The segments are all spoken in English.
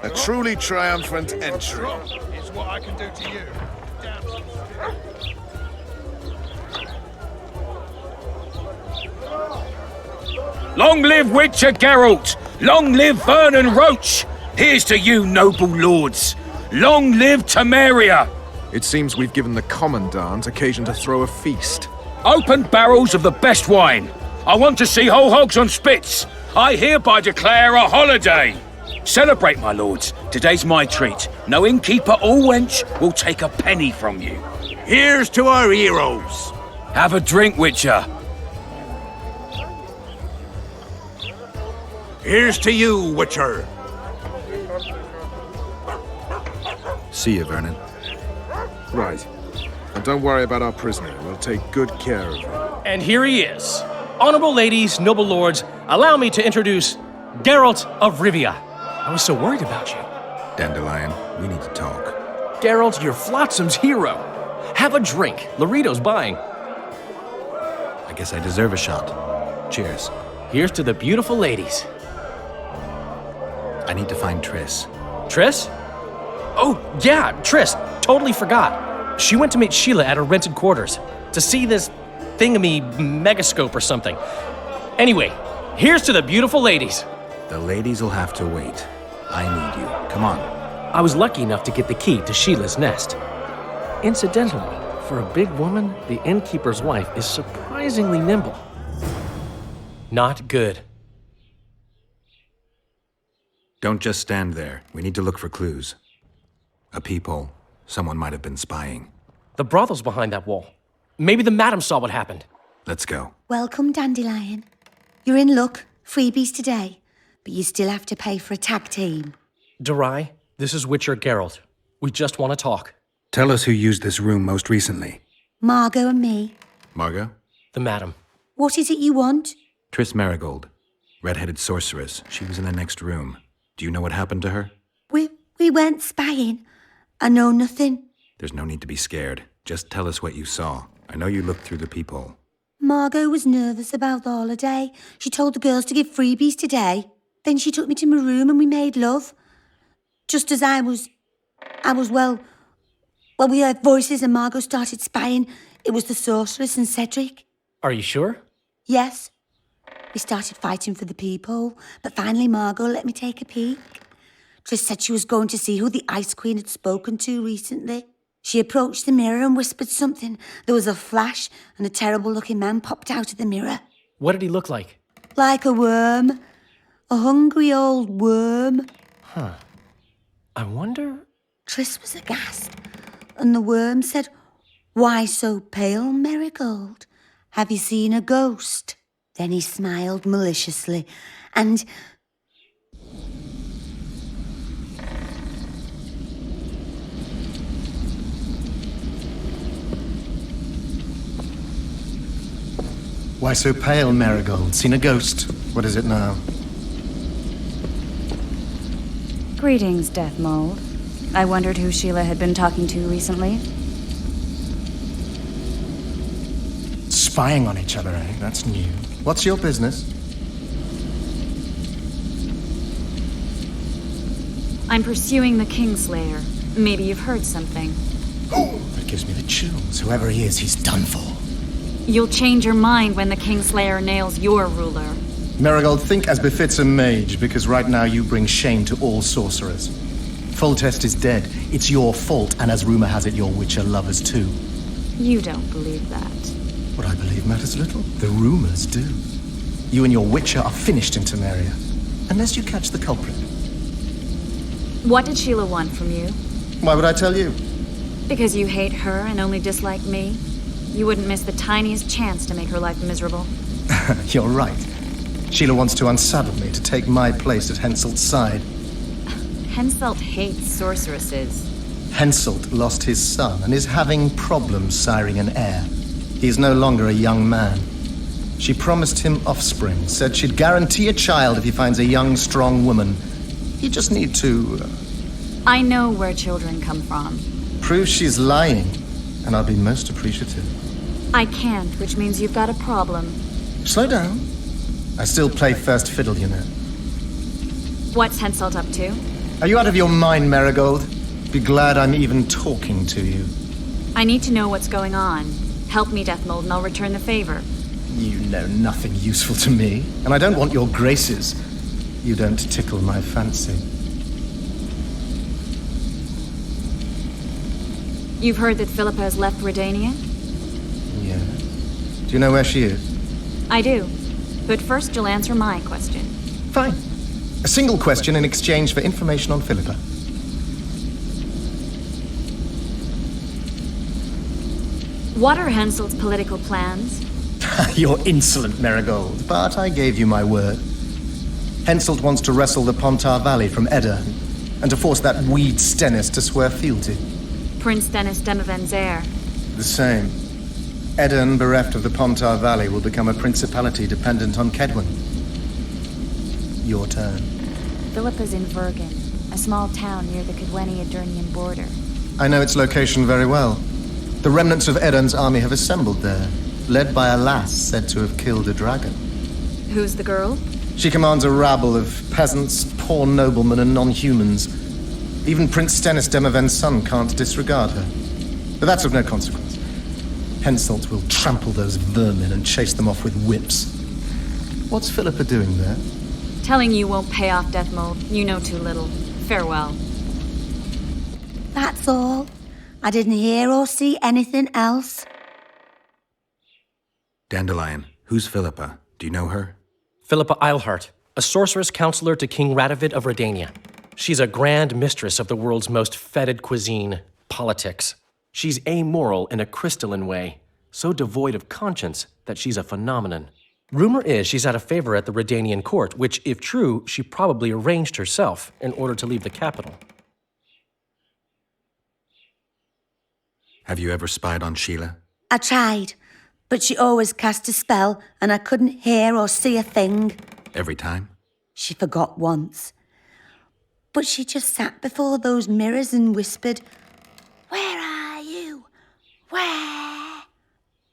A truly triumphant entry. Is what I can do to you. Long live Witcher Geralt! Long live Vernon Roach! Here's to you, noble lords! Long live Temeria! It seems we've given the Commandant occasion to throw a feast. Open barrels of the best wine! I want to see whole hogs on spits! I hereby declare a holiday! Celebrate, my lords. Today's my treat. No innkeeper or wench will take a penny from you. Here's to our heroes! Have a drink, Witcher. Here's to you, Witcher! See you, Vernon. Right. And don't worry about our prisoner. We'll take good care of him. And here he is. Honorable ladies, noble lords, allow me to introduce Geralt of Rivia. I was so worried about you. Dandelion, we need to talk. Geralt, you're Flotsam's hero. Have a drink. Laredo's buying. I guess I deserve a shot. Cheers. Here's to the beautiful ladies. I need to find Triss. Triss? Oh, yeah, Triss. Totally forgot. She went to meet Sheila at her rented quarters to see this thingamy megascope or something. Anyway, here's to the beautiful ladies. The ladies will have to wait. I need you. Come on. I was lucky enough to get the key to Sheila's nest. Incidentally, for a big woman, the innkeeper's wife is surprisingly nimble. Not good. Don't just stand there. We need to look for clues. A peephole. Someone might have been spying. The brothel's behind that wall. Maybe the madam saw what happened. Let's go. Welcome, Dandelion. You're in luck. Freebies today. But you still have to pay for a tag team. Durai, this is Witcher Geralt. We just want to talk. Tell us who used this room most recently. Margot and me. Margot? The madam. What is it you want? Triss Marigold. Red-headed sorceress. She was in the next room. Do you know what happened to her? We weren't spying. I know nothing. There's no need to be scared. Just tell us what you saw. I know you looked through the peephole. Margot was nervous about the holiday. She told the girls to give freebies today. Then she took me to my room and we made love. Just as well, we heard voices and Margot started spying. It was the sorceress and Cedric. Are you sure? Yes. We started fighting for the peephole, but finally Margot let me take a peek. Triss said she was going to see who the Ice Queen had spoken to recently. She approached the mirror and whispered something. There was a flash and a terrible-looking man popped out of the mirror. What did he look like? Like a worm. A hungry old worm. Huh. I wonder... Triss was aghast, and the worm said, "Why so pale, Marigold? Have you seen a ghost?" Then he smiled maliciously, and... Why so pale, Marigold? Seen a ghost? What is it now? Greetings, Death Mold. I wondered who Sheila had been talking to recently. Spying on each other, eh? That's new. What's your business? I'm pursuing the Kingslayer. Maybe you've heard something. Oh, that gives me the chills. Whoever he is, he's done for. You'll change your mind when the Kingslayer nails your ruler. Marigold, think as befits a mage, because right now you bring shame to all sorcerers. Foltest is dead. It's your fault, and as rumor has it, your Witcher lovers too. You don't believe that. What I believe matters little. The rumors do. You and your Witcher are finished in Temeria, unless you catch the culprit. What did Sheila want from you? Why would I tell you? Because you hate her and only dislike me? You wouldn't miss the tiniest chance to make her life miserable. You're right. Sheila wants to unsaddle me to take my place at Henselt's side. Henselt hates sorceresses. Henselt lost his son and is having problems siring an heir. He is no longer a young man. She promised him offspring, said she'd guarantee a child if he finds a young, strong woman. You just need to... I know where children come from. prove she's lying, and I'll be most appreciative. I can't, which means you've got a problem. Slow down. I still play first fiddle, you know. What's Henselt up to? Are you out of your mind, Marigold? Be glad I'm even talking to you. I need to know what's going on. Help me, Deathmold, and I'll return the favor. You know nothing useful to me, and I don't want your graces. You don't tickle my fancy. You've heard that Philippa has left Redania? Yeah. Do you know where she is? I do. But first you'll answer my question. Fine. A single question in exchange for information on Philippa. What are Henselt's political plans? You're insolent, Marigold, but I gave you my word. Henselt wants to wrestle the Pontar Valley from Edda, and to force that weed Stennis to swear fealty. Prince Dennis Demaven's heir. The same. Edirn, bereft of the Pontar Valley, will become a principality dependent on Kedwen. Your turn. Philippa's in Vergen, a small town near the Kedweni-Edurnian border. I know its location very well. The remnants of Edirn's army have assembled there, led by a lass said to have killed a dragon. Who's the girl? She commands a rabble of peasants, poor noblemen, and non-humans. Even Prince Stennis Demaven's son can't disregard her. But that's of no consequence. Henselt will trample those vermin and chase them off with whips. What's Philippa doing there? Telling you won't pay off, Deathmold. You know too little. Farewell. That's all. I didn't hear or see anything else. Dandelion, who's Philippa? Do you know her? Philippa Eilhart, a sorceress counselor to King Radovid of Redania. She's a grand mistress of the world's most fetid cuisine, politics. She's amoral in a crystalline way, so devoid of conscience that she's a phenomenon. Rumor is she's out of favor at the Redanian court, which, if true, she probably arranged herself in order to leave the capital. Have you ever spied on Sheila? I tried, but she always cast a spell and I couldn't hear or see a thing. Every time? She forgot once. But she just sat before those mirrors and whispered, "Where are you? Where?"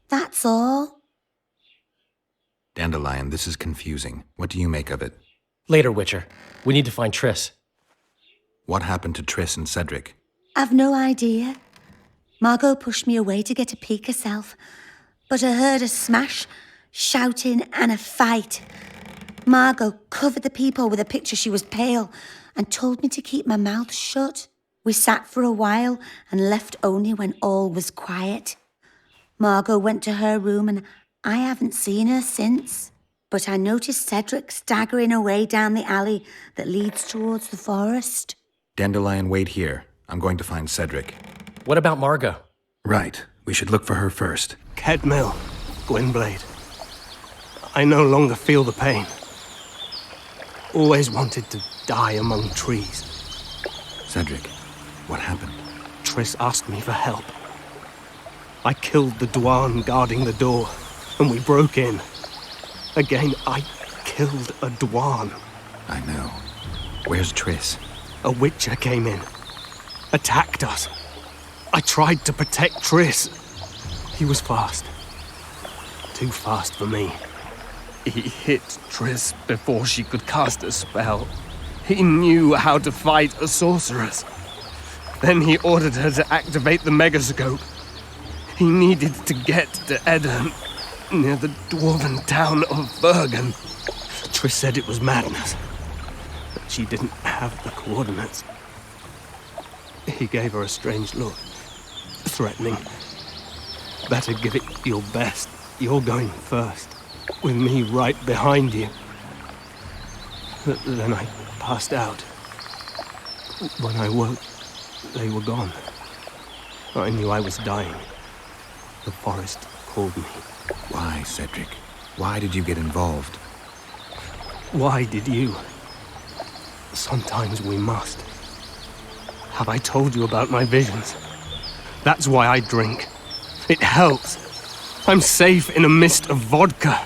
That's all. Dandelion, this is confusing. What do you make of it? Later, Witcher. We need to find Triss. What happened to Triss and Cedric? I've no idea. Margot pushed me away to get a peek herself, but I heard a smash, shouting, and a fight. Margot covered the peephole with a picture. She was pale and told me to keep my mouth shut. We sat for a while and left only when all was quiet. Margot went to her room and I haven't seen her since. But I noticed Cedric staggering away down the alley that leads towards the forest. Dandelion, wait here. I'm going to find Cedric. What about Margot? Right. We should look for her first. Kedmil, Gwynblade. I no longer feel the pain. Always wanted to die among trees. Cedric, what happened? Triss asked me for help. I killed the Dwan guarding the door, and we broke in. Again, I killed a Dwan. I know. Where's Triss? A Witcher came in, attacked us. I tried to protect Triss. He was fast. Too fast for me. He hit Triss before she could cast a spell. He knew how to fight a sorceress. Then he ordered her to activate the Megascope. He needed to get to Edirn, near the dwarven town of Bergen. Triss said it was madness, that she didn't have the coordinates. He gave her a strange look, threatening. Better give it your best. You're going first, with me right behind you. Then I passed out. When I woke, they were gone. I knew I was dying. The forest called me. Why, Cedric? Why did you get involved? Why did you? Sometimes we must. Have I told you about my visions? That's why I drink. It helps. I'm safe in a mist of vodka.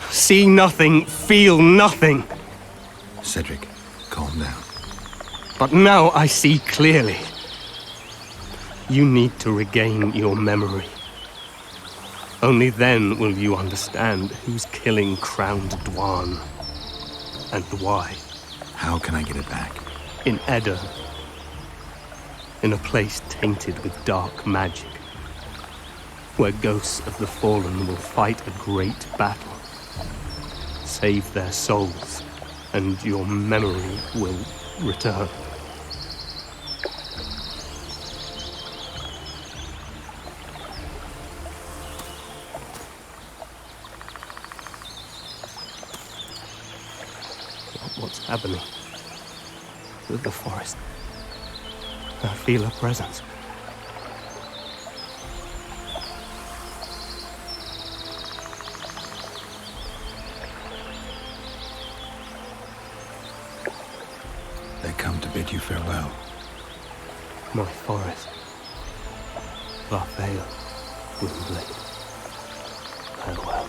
See nothing, feel nothing. Cedric, calm down. But now I see clearly. You need to regain your memory. Only then will you understand who's killing Crowned Dwan and why. How can I get it back? In Edirn. In a place tainted with dark magic. Where ghosts of the fallen will fight a great battle. Save their souls, and your memory will return. What's happening with the forest? I feel a presence. They come to bid you farewell. My forest. Varfeo, Windblade. Farewell.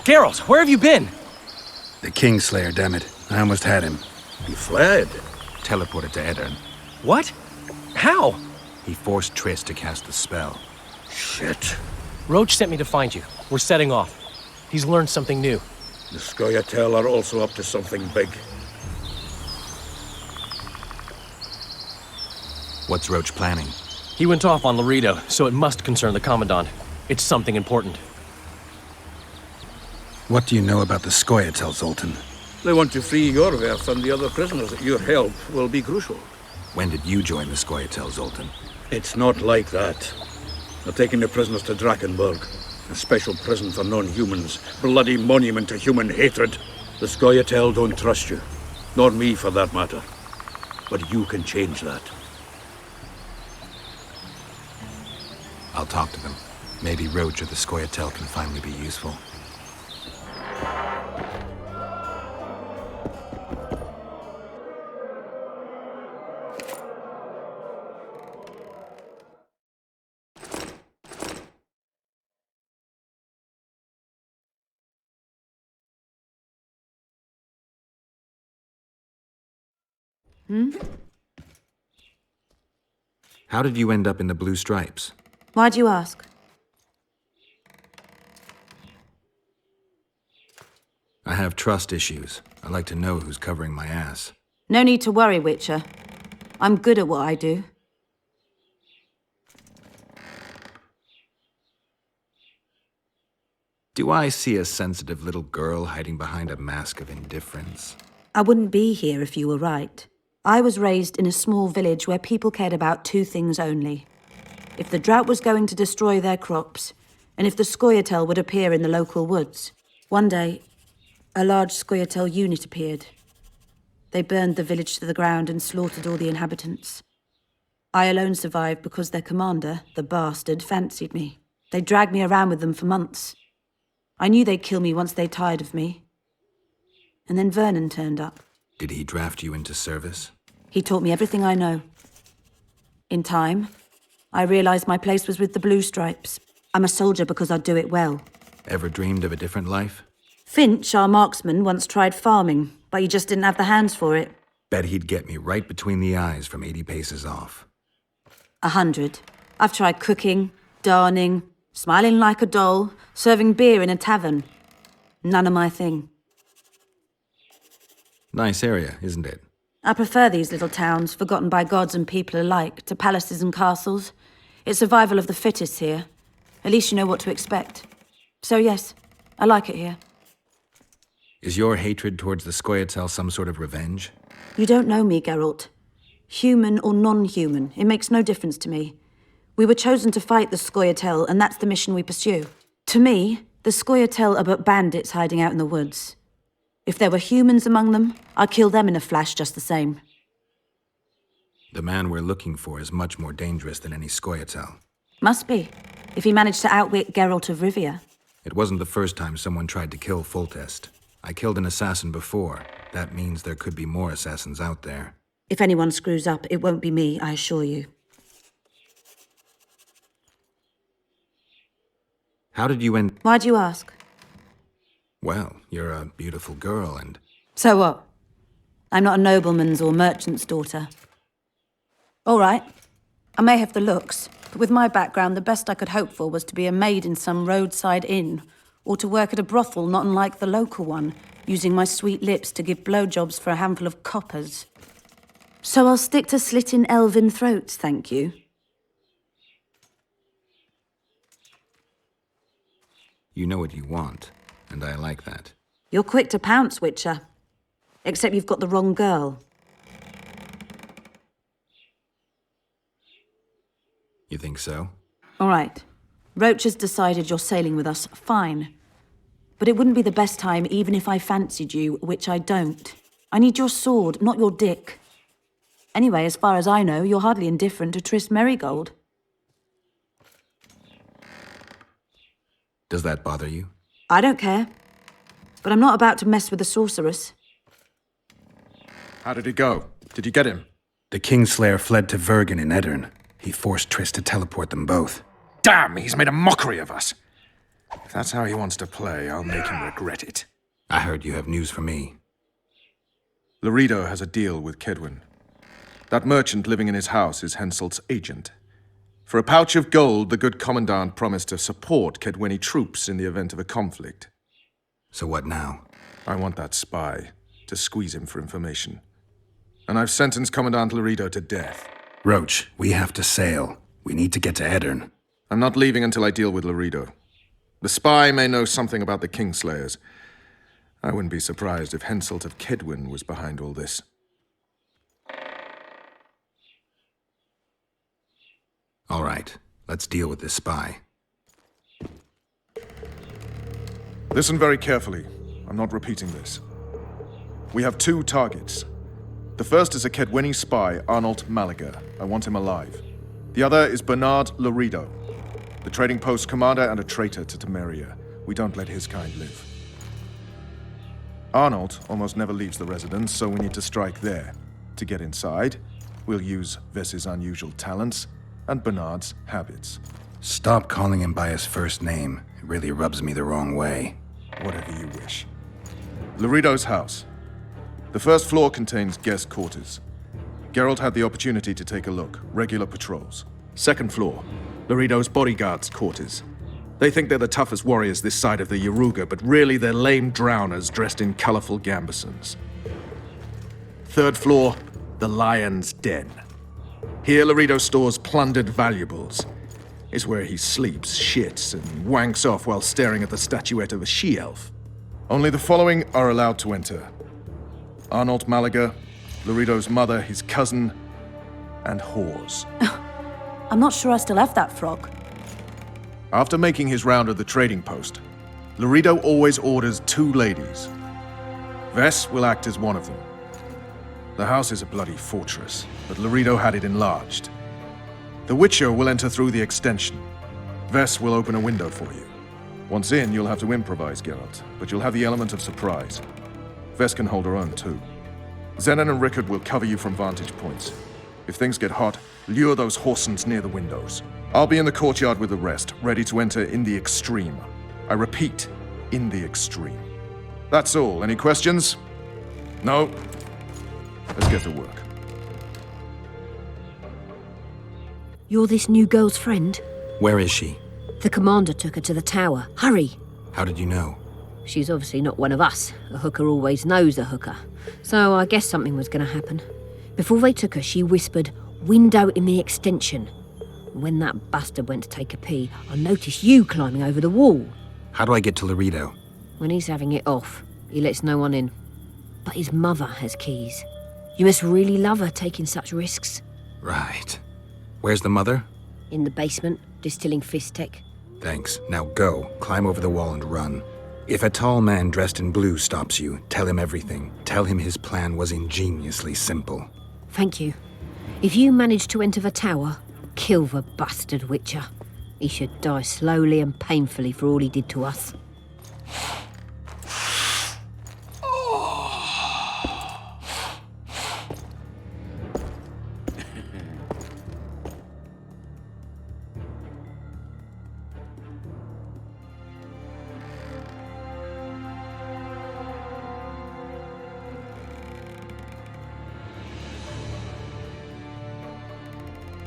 Geralt, where have you been? The Kingslayer, damn it. I almost had him. He fled. Teleported to Edirn. What? How? He forced Triss to cast the spell. Shit. Roach sent me to find you. We're setting off. He's learned something new. The Scoia'tael are also up to something big. What's Roach planning? He went off on Laredo, so it must concern the Commandant. It's something important. What do you know about the Scoia'tael, Zoltan? They want to free Yorveth and the other prisoners. Your help will be crucial. When did you join the Scoia'tael, Zoltan? It's not like that. They're taking the prisoners to Drakenberg, a special prison for non-humans, bloody monument to human hatred. The Scoia'tael don't trust you, nor me for that matter. But you can change that. I'll talk to them. Maybe Roach or the Scoia'tael can finally be useful. How did you end up in the Blue Stripes? Why'd you ask? I have trust issues. I'd like to know who's covering my ass. No need to worry, Witcher. I'm good at what I do. Do I see a sensitive little girl hiding behind a mask of indifference? I wouldn't be here if you were right. I was raised in a small village where people cared about two things only. If the drought was going to destroy their crops, and if the Scoia'tael would appear in the local woods. One day, a large Scoia'tael unit appeared. They burned the village to the ground and slaughtered all the inhabitants. I alone survived because their commander, the bastard, fancied me. They dragged me around with them for months. I knew they'd kill me once they tired of me. And then Vernon turned up. Did he draft you into service? He taught me everything I know. In time, I realized my place was with the Blue Stripes. I'm a soldier because I do it well. Ever dreamed of a different life? Finch, our marksman, once tried farming, but he just didn't have the hands for it. Bet he'd get me right between the eyes from 80 paces off. 100. I've tried cooking, darning, smiling like a doll, serving beer in a tavern. None of my thing. Nice area, isn't it? I prefer these little towns, forgotten by gods and people alike, to palaces and castles. It's survival of the fittest here. At least you know what to expect. So yes, I like it here. Is your hatred towards the Scoia'tael some sort of revenge? You don't know me, Geralt. Human or non-human, it makes no difference to me. We were chosen to fight the Scoia'tael, and that's the mission we pursue. To me, the Scoia'tael are but bandits hiding out in the woods. If there were humans among them, I'd kill them in a flash just the same. The man we're looking for is much more dangerous than any Scoia'tael. Must be, if he managed to outwit Geralt of Rivia. It wasn't the first time someone tried to kill Foltest. I killed an assassin before. That means there could be more assassins out there. If anyone screws up, it won't be me, I assure you. How did you end... Why'd you ask? Well, you're a beautiful girl and... So what? I'm not a nobleman's or merchant's daughter. All right. I may have the looks, but with my background, the best I could hope for was to be a maid in some roadside inn, or to work at a brothel not unlike the local one, using my sweet lips to give blowjobs for a handful of coppers. So I'll stick to slitting elven throats, thank you. You know what you want, and I like that. You're quick to pounce, Witcher. Except you've got the wrong girl. You think so? All right. Roach has decided you're sailing with us, fine. But it wouldn't be the best time even if I fancied you, which I don't. I need your sword, not your dick. Anyway, as far as I know, you're hardly indifferent to Triss Merigold. Does that bother you? I don't care. But I'm not about to mess with a sorceress. How did it go? Did you get him? The Kingslayer fled to Vergen in Eddern. He forced Triss to teleport them both. Damn, he's made a mockery of us. If that's how he wants to play, I'll make him regret it. I heard you have news for me. Loredo has a deal with Kedwin. That merchant living in his house is Henselt's agent. For a pouch of gold, the good commandant promised to support Kedweni troops in the event of a conflict. So what now? I want that spy to squeeze him for information. And I've sentenced Commandant Loredo to death. Roach, we have to sail. We need to get to Eddern. I'm not leaving until I deal with Loredo. The spy may know something about the Kingslayers. I wouldn't be surprised if Henselt of Kedwin was behind all this. All right, let's deal with this spy. Listen very carefully. I'm not repeating this. We have two targets. The first is a Kedweni spy, Arnold Malaga. I want him alive. The other is Bernard Loredo, the trading post commander and a traitor to Temeria. We don't let his kind live. Arnold almost never leaves the residence, so we need to strike there. To get inside, we'll use Vess's unusual talents and Bernard's habits. Stop calling him by his first name. It really rubs me the wrong way. Whatever you wish. Loredo's house. The first floor contains guest quarters. Geralt had the opportunity to take a look. Regular patrols. Second floor. Loredo's bodyguards' quarters. They think they're the toughest warriors this side of the Yaruga, but really they're lame drowners dressed in colorful gambesons. Third floor. The Lion's Den. Here Loredo stores plundered valuables. It's where he sleeps, shits, and wanks off while staring at the statuette of a she-elf. Only the following are allowed to enter. Arnold Malaga, Loredo's mother, his cousin, and whores. I'm not sure I still have that frog. After making his round of the trading post, Loredo always orders 2 ladies. Vess will act as one of them. The house is a bloody fortress, but Loredo had it enlarged. The Witcher will enter through the extension. Vess will open a window for you. Once in, you'll have to improvise, Geralt, but you'll have the element of surprise. Vess can hold her own, too. Zenon and Rickard will cover you from vantage points. If things get hot, lure those horsens near the windows. I'll be in the courtyard with the rest, ready to enter in the extreme. I repeat, in the extreme. That's all. Any questions? No? Let's get to work. You're this new girl's friend? Where is she? The commander took her to the tower. Hurry! How did you know? She's obviously not one of us. A hooker always knows a hooker. So I guess something was going to happen. Before they took her, she whispered, "Window in the extension." When that bastard went to take a pee, I noticed you climbing over the wall. How do I get to Loredo? When he's having it off, he lets no one in. But his mother has keys. You must really love her taking such risks. Right. Where's the mother? In the basement, distilling Fistech. Thanks. Now go. Climb over the wall and run. If a tall man dressed in blue stops you, tell him everything. Tell him his plan was ingeniously simple. Thank you. If you manage to enter the tower, kill the bastard Witcher. He should die slowly and painfully for all he did to us.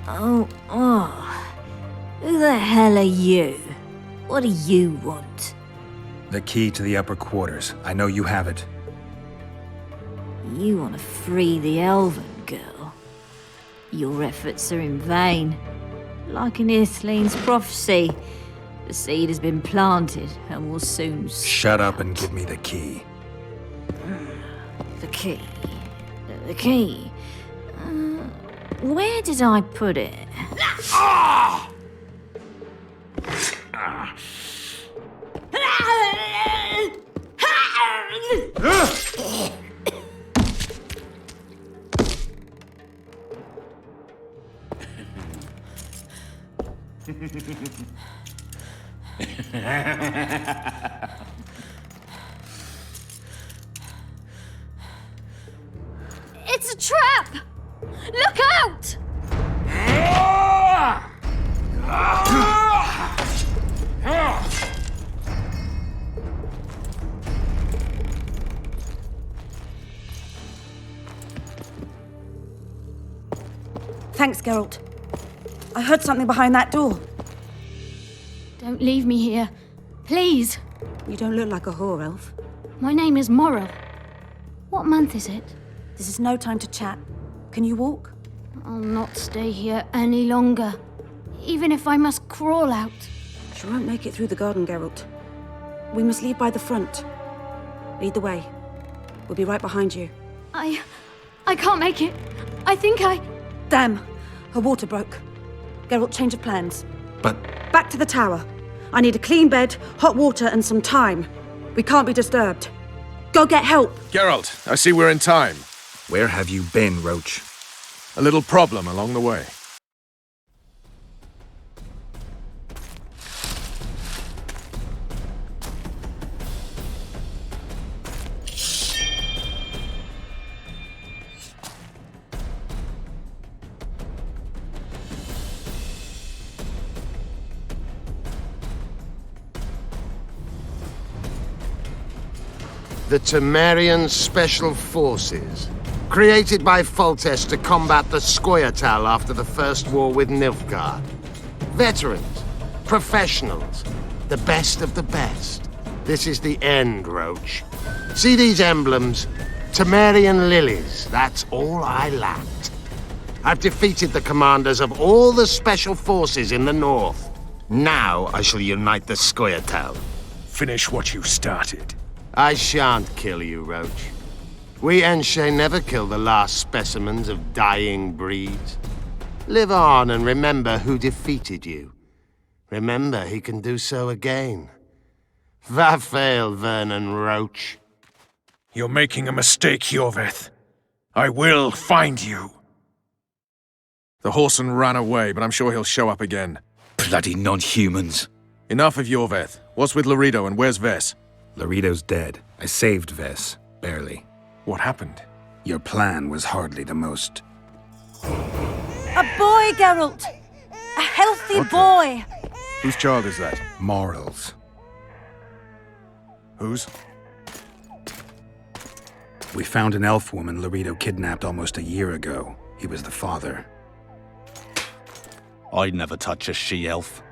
Who the hell are you? What do you want? The key to the upper quarters. I know you have it. You want to free the Elven girl. Your efforts are in vain. Like in Ithleen's prophecy, the seed has been planted and will soon Shut up and give me the key. The key. The key. Where did I put it? It's a trap! Look out! Thanks, Geralt. I heard something behind that door. Don't leave me here. Please. You don't look like a whore, elf. My name is Morrill. What month is it? This is no time to chat. Can you walk? I'll not stay here any longer. Even if I must crawl out. You won't make it through the garden, Geralt. We must leave by the front. Lead the way. We'll be right behind you. I can't make it. I think I... Damn! Her water broke. Geralt, change of plans. But... Back to the tower. I need a clean bed, hot water, and some time. We can't be disturbed. Go get help! Geralt, I see we're in time. Where have you been, Roach? A little problem along the way. The Temerian Special Forces, created by Foltest to combat the Scoia'tael after the First War with Nilfgaard. Veterans, professionals, the best of the best. This is the end, Roach. See these emblems? Temerian lilies, that's all I lacked. I've defeated the commanders of all the Special Forces in the north. Now I shall unite the Scoia'tael. Finish what you started. I shan't kill you, Roach. We Enshe never kill the last specimens of dying breeds. Live on and remember who defeated you. Remember he can do so again. Vafail, Vernon Roach. You're making a mistake, Yorveth. I will find you. The Whoreson ran away, but I'm sure he'll show up again. Bloody non-humans. Enough of Yorveth. What's with Loredo and where's Ves? Loredo's dead. I saved Ves. Barely. What happened? Your plan was hardly the most. A boy, Geralt! A healthy boy! Whose child is that? Morrill's. Whose? We found an elf woman Loredo kidnapped almost a year ago. He was the father. I'd never touch a she-elf.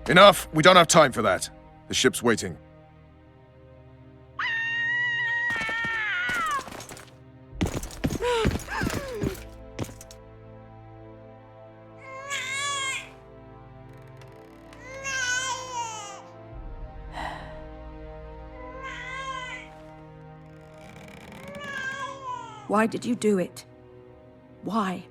Enough! We don't have time for that. The ship's waiting. Why did you do it? Why?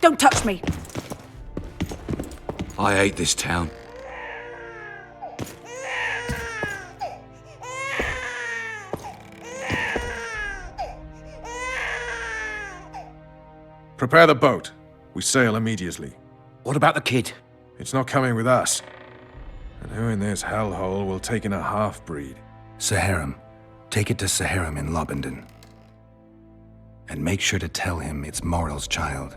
Don't touch me! I hate this town. Prepare the boat. We sail immediately. What about the kid? It's not coming with us. And who in this hellhole will take in a half-breed? Saharim. Take it to Saharim in Lobendon. and make sure to tell him it's Morrel's child.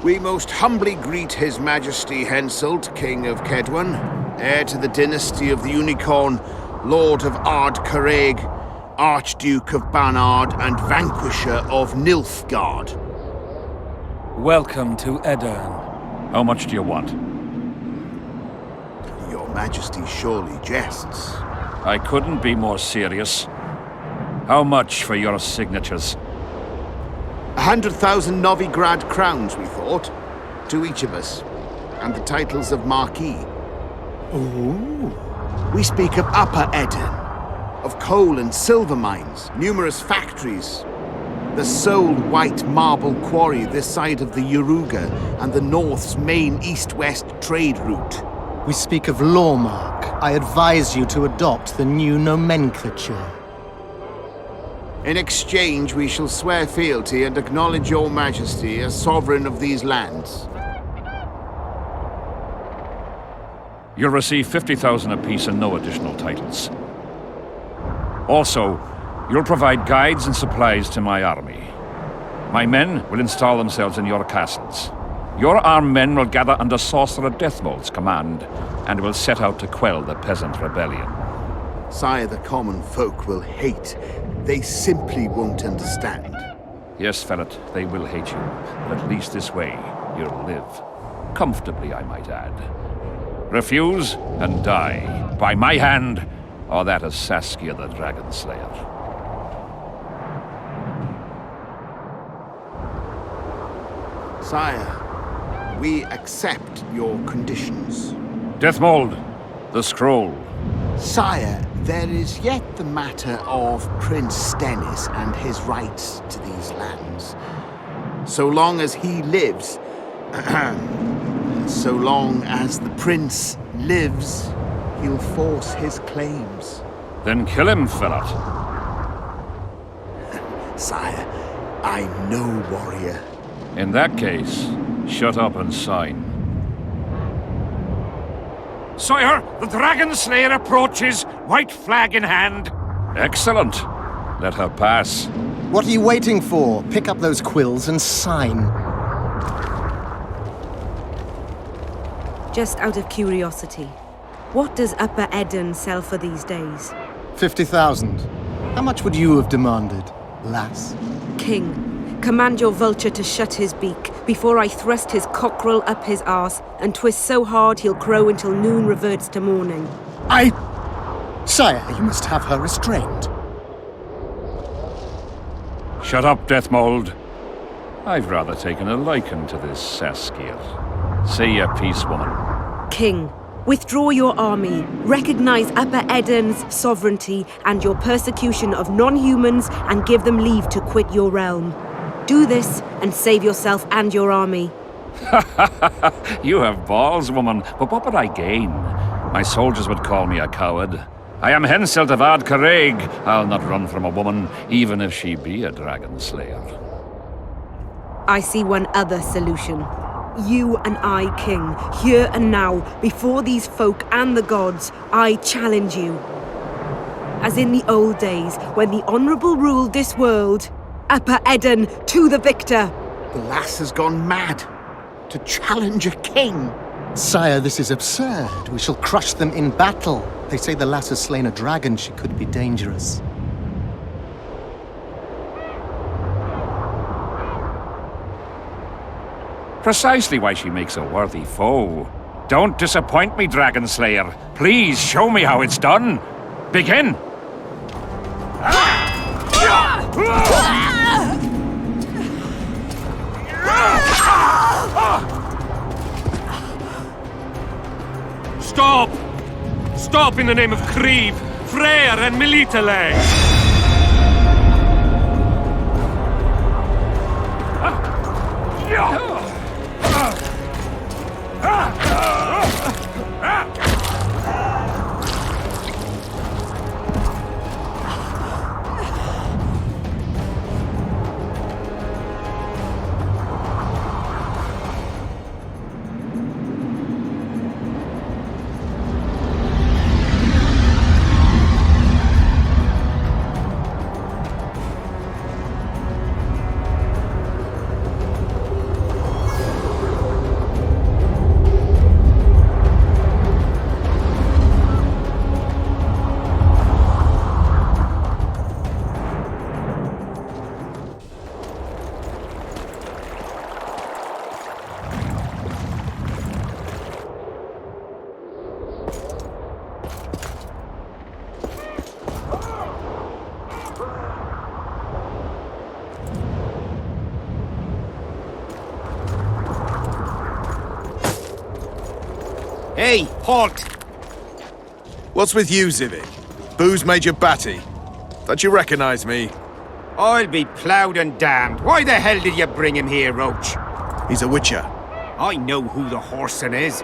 We most humbly greet His Majesty Henselt, King of Kedwen, heir to the dynasty of the Unicorn, Lord of Ard Carreg, Archduke of Banard, and Vanquisher of Nilfgaard. Welcome to Aedirn. How much do you want? Your Majesty surely jests. I couldn't be more serious. How much for your signatures? 100,000 Novigrad crowns, we thought, to each of us, and the titles of Marquis. Ooh. We speak of Upper Aedirn, of coal and silver mines, numerous factories, the sole white marble quarry this side of the Yaruga, and the North's main east-west trade route. We speak of Lawmark. I advise you to adopt the new nomenclature. In exchange, we shall swear fealty and acknowledge your majesty as sovereign of these lands. You'll receive 50,000 apiece and no additional titles. Also, you'll provide guides and supplies to my army. My men will install themselves in your castles. Your armed men will gather under Sorcerer Deathmold's command and will set out to quell the peasant rebellion. Sire, the common folk will hate. They simply won't understand. Yes, Ferret, they will hate you, but at least this way you'll live. Comfortably, I might add. Refuse and die, by my hand, or that of Saskia the Dragon Slayer. Sire, we accept your conditions. Deathmold, the scroll. Sire, there is yet the matter of Prince Stennis and his rights to these lands. So long as he lives, so long as the prince lives, he'll force his claims. Then kill him, Ferret. Sire, I'm no warrior. In that case, shut up and sign. Sire, the Dragon Slayer approaches, white flag in hand. Excellent. Let her pass. What are you waiting for? Pick up those quills and sign. Just out of curiosity, what does Upper Aedirn sell for these days? 50,000. How much would you have demanded, lass? King, command your vulture to shut his beak before I thrust his cockerel up his arse and twist so hard he'll crow until noon reverts to morning. Sire, you must have her restrained. Shut up, Deathmold. I've rather taken a liking to this Saskia. Say your piece, woman. King, withdraw your army, recognize Upper Aedirn's sovereignty and your persecution of non-humans, and give them leave to quit your realm. Do this and save yourself and your army. You have balls, woman, but what would I gain? My soldiers would call me a coward. I am Henselt of Ard Caraig. I'll not run from a woman, even if she be a dragon slayer. I see one other solution. You and I, King, here and now, before these folk and the gods, I challenge you. As in the old days, when the Honourable ruled this world, Upper Eden to the victor. The lass has gone mad. To challenge a king. Sire, this is absurd. We shall crush them in battle. They say the lass has slain a dragon. She could be dangerous. Precisely why she makes a worthy foe. Don't disappoint me, Dragon Slayer. Please show me how it's done. Begin! Stop! Stop in the name of Kriv, Freyr and Melitele! Hey, halt! What's with you, Zivik? Booze Major Batty? Don't you recognize me? I'll be ploughed and damned. Why the hell did you bring him here, Roach? He's a witcher. I know who the whoreson is.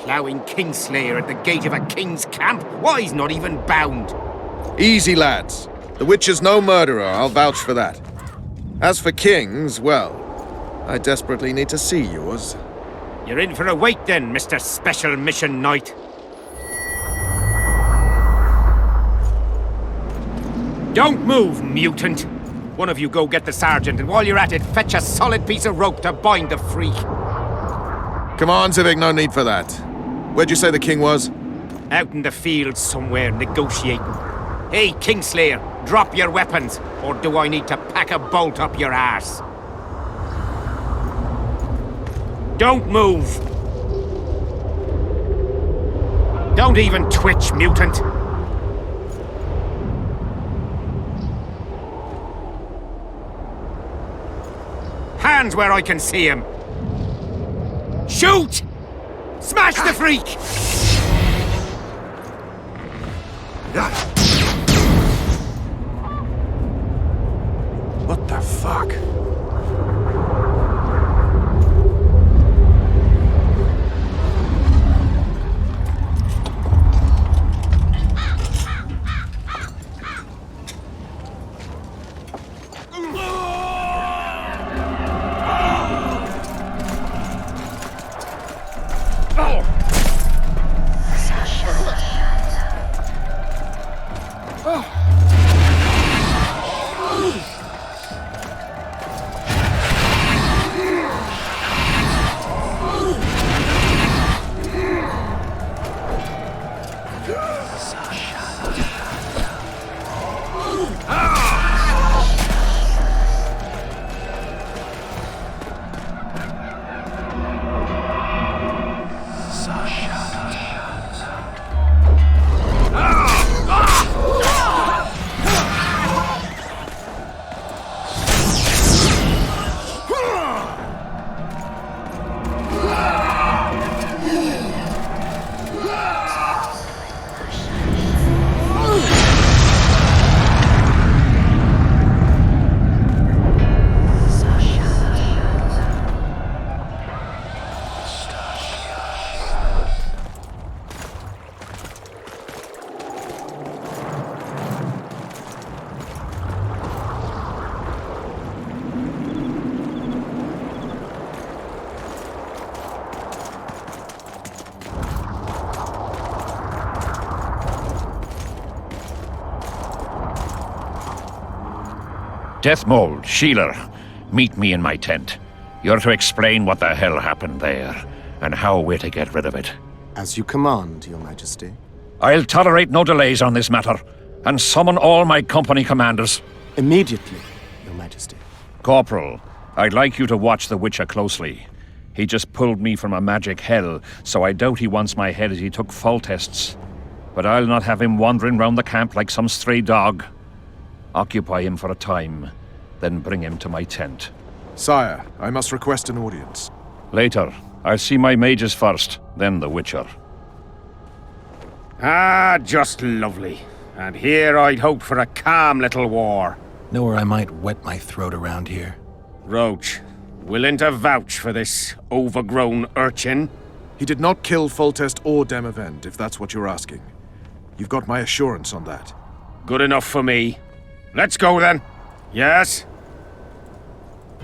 Ploughing Kingslayer at the gate of a king's camp. Why, he's not even bound. Easy, lads. The witcher's no murderer, I'll vouch for that. As for kings, well, I desperately need to see yours. You're in for a wait then, Mr. Special Mission Knight. Don't move, mutant! One of you go get the sergeant, and while you're at it, fetch a solid piece of rope to bind the freak. Come on, Zivik, no need for that. Where'd you say the king was? Out in the field somewhere, negotiating. Hey, Kingslayer, drop your weapons, or do I need to pack a bolt up your arse? Don't move! Don't even twitch, mutant! Hands where I can see him! Shoot! Smash the freak! What the fuck? Deathmold, Sheila, meet me in my tent. You're to explain what the hell happened there, and how we're to get rid of it. As you command, Your Majesty. I'll tolerate no delays on this matter, and summon all my company commanders. Immediately, Your Majesty. Corporal, I'd like you to watch the Witcher closely. He just pulled me from a magic hell, so I doubt he wants my head as he took Foltests. But I'll not have him wandering round the camp like some stray dog. Occupy him for a time, then bring him to my tent. Sire, I must request an audience. Later. I'll see my mages first, then the Witcher. Ah, just lovely. And here I'd hoped for a calm little war. Know where I might wet my throat around here? Roach, willing to vouch for this overgrown urchin? He did not kill Foltest or Demavend, if that's what you're asking. You've got my assurance on that. Good enough for me. Let's go then. Yes?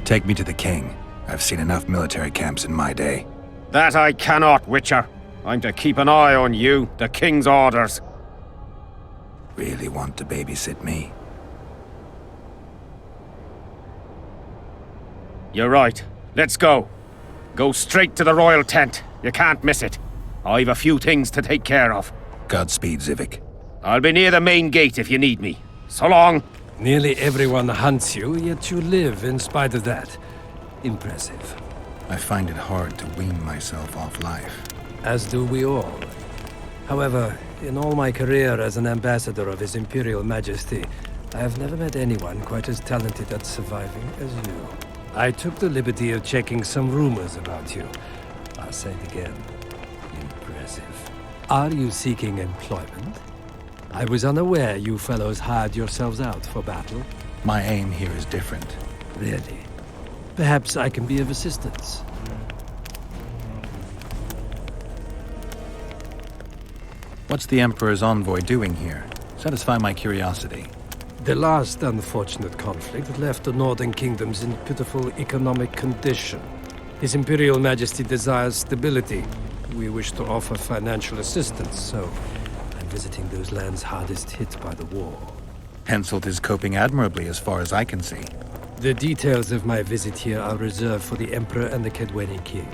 Take me to the king. I've seen enough military camps in my day. That I cannot, Witcher. I'm to keep an eye on you, the king's orders. Really want to babysit me? You're right. Let's go. Go straight to the royal tent. You can't miss it. I've a few things to take care of. Godspeed, Zivik. I'll be near the main gate if you need me. So long. Nearly everyone hunts you, yet you live in spite of that. Impressive. I find it hard to wean myself off life. As do we all. However, in all my career as an ambassador of His Imperial Majesty, I have never met anyone quite as talented at surviving as you. I took the liberty of checking some rumors about you. I'll say it again. Impressive. Are you seeking employment? I was unaware you fellows hired yourselves out for battle. My aim here is different. Really? Perhaps I can be of assistance. What's the Emperor's envoy doing here? Satisfy my curiosity. The last unfortunate conflict left the Northern Kingdoms in pitiful economic condition. His Imperial Majesty desires stability. We wish to offer financial assistance, so I'm visiting those lands hardest hit by the war. Henselt is coping admirably as far as I can see. The details of my visit here are reserved for the Emperor and the Kedweni King.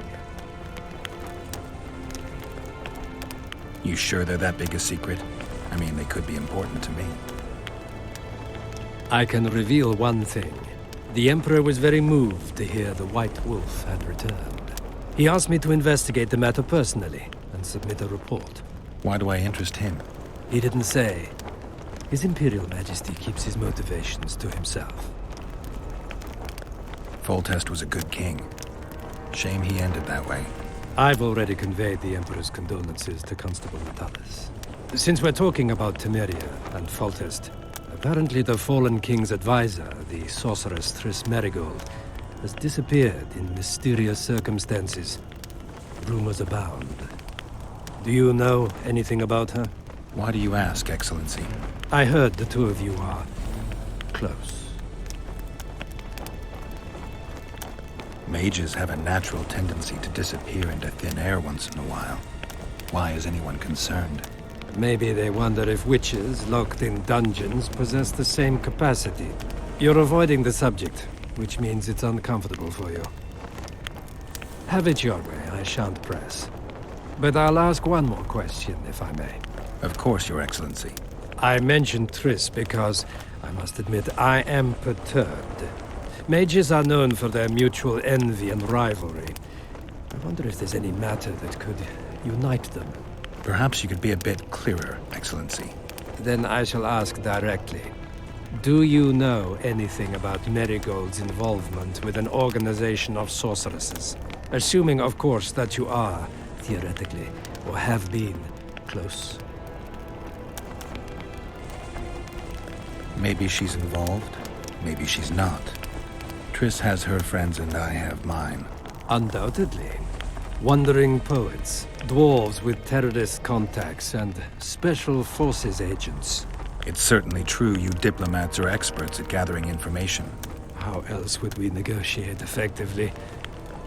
You sure they're that big a secret? I mean, they could be important to me. I can reveal one thing. The Emperor was very moved to hear the White Wolf had returned. He asked me to investigate the matter personally and submit a report. Why do I interest him? He didn't say. His Imperial Majesty keeps his motivations to himself. Foltest was a good king. Shame he ended that way. I've already conveyed the Emperor's condolences to Constable Natalis. Since we're talking about Temeria and Foltest, apparently the fallen king's advisor, the sorceress Triss Merigold, has disappeared in mysterious circumstances. Rumors abound. Do you know anything about her? Why do you ask, Excellency? I heard the two of you are close. Mages have a natural tendency to disappear into thin air once in a while. Why is anyone concerned? Maybe they wonder if witches locked in dungeons possess the same capacity. You're avoiding the subject, which means it's uncomfortable for you. Have it your way, I shan't press. But I'll ask one more question, if I may. Of course, Your Excellency. I mentioned Triss because, I must admit, I am perturbed. Mages are known for their mutual envy and rivalry. I wonder if there's any matter that could unite them. Perhaps you could be a bit clearer, Excellency. Then I shall ask directly. Do you know anything about Merigold's involvement with an organization of sorceresses? Assuming, of course, that you are, theoretically, or have been, close. Maybe she's involved, maybe she's not. Triss has her friends and I have mine. Undoubtedly. Wandering poets, dwarves with terrorist contacts, and special forces agents. It's certainly true you diplomats are experts at gathering information. How else would we negotiate effectively?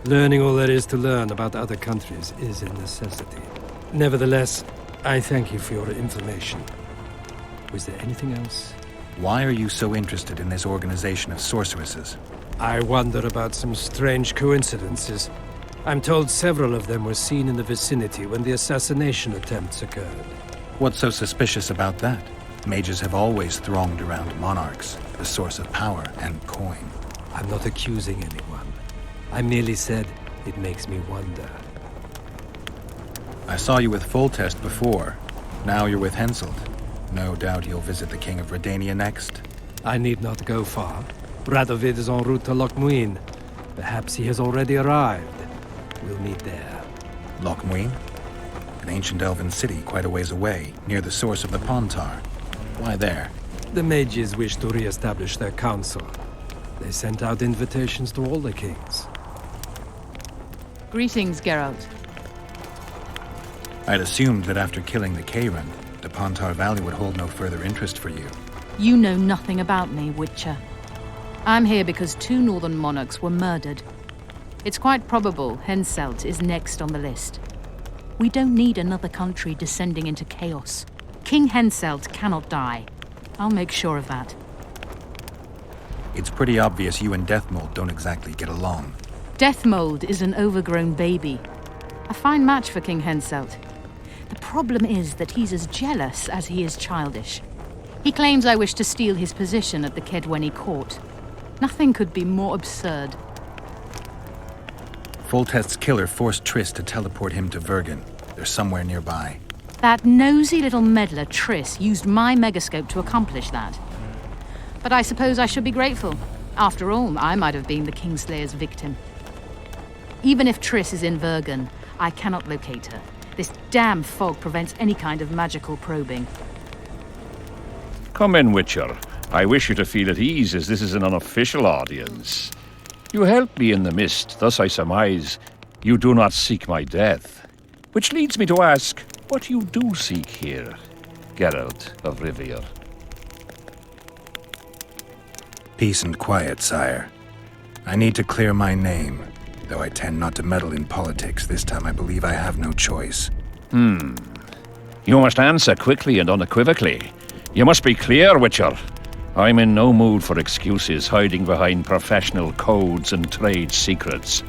Learning all there is to learn about other countries is a necessity. Nevertheless, I thank you for your information. Was there anything else? Why are you so interested in this organization of sorceresses? I wonder about some strange coincidences. I'm told several of them were seen in the vicinity when the assassination attempts occurred. What's so suspicious about that? Mages have always thronged around monarchs, the source of power and coin. I'm not accusing anyone. I merely said it makes me wonder. I saw you with Foltest before. Now you're with Henselt. No doubt you'll visit the King of Redania next. I need not go far. Radovid is en route to Lochmuin. Perhaps he has already arrived. We'll meet there. Lochmuin? An ancient elven city quite a ways away, near the source of the Pontar. Why there? The mages wish to re-establish their council. They sent out invitations to all the kings. Greetings, Geralt. I'd assumed that after killing the Kayran, the Pontar Valley would hold no further interest for you. You know nothing about me, Witcher. I'm here because 2 northern monarchs were murdered. It's quite probable Henselt is next on the list. We don't need another country descending into chaos. King Henselt cannot die. I'll make sure of that. It's pretty obvious you and Deathmold don't exactly get along. Deathmold is an overgrown baby. A fine match for King Henselt. The problem is that he's as jealous as he is childish. He claims I wish to steal his position at the Kedweni court. Nothing could be more absurd. Foltest's killer forced Triss to teleport him to Vergen. They're somewhere nearby. That nosy little meddler Triss used my megascope to accomplish that. But I suppose I should be grateful. After all, I might have been the Kingslayer's victim. Even if Triss is in Vergen, I cannot locate her. This damn fog prevents any kind of magical probing. Come in, Witcher. I wish you to feel at ease, as this is an unofficial audience. You helped me in the mist, thus I surmise you do not seek my death. Which leads me to ask what you do seek here, Geralt of Rivia. Peace and quiet, sire. I need to clear my name. Though I tend not to meddle in politics, this time I believe I have no choice. You must answer quickly and unequivocally. You must be clear, Witcher. I'm in no mood for excuses hiding behind professional codes and trade secrets.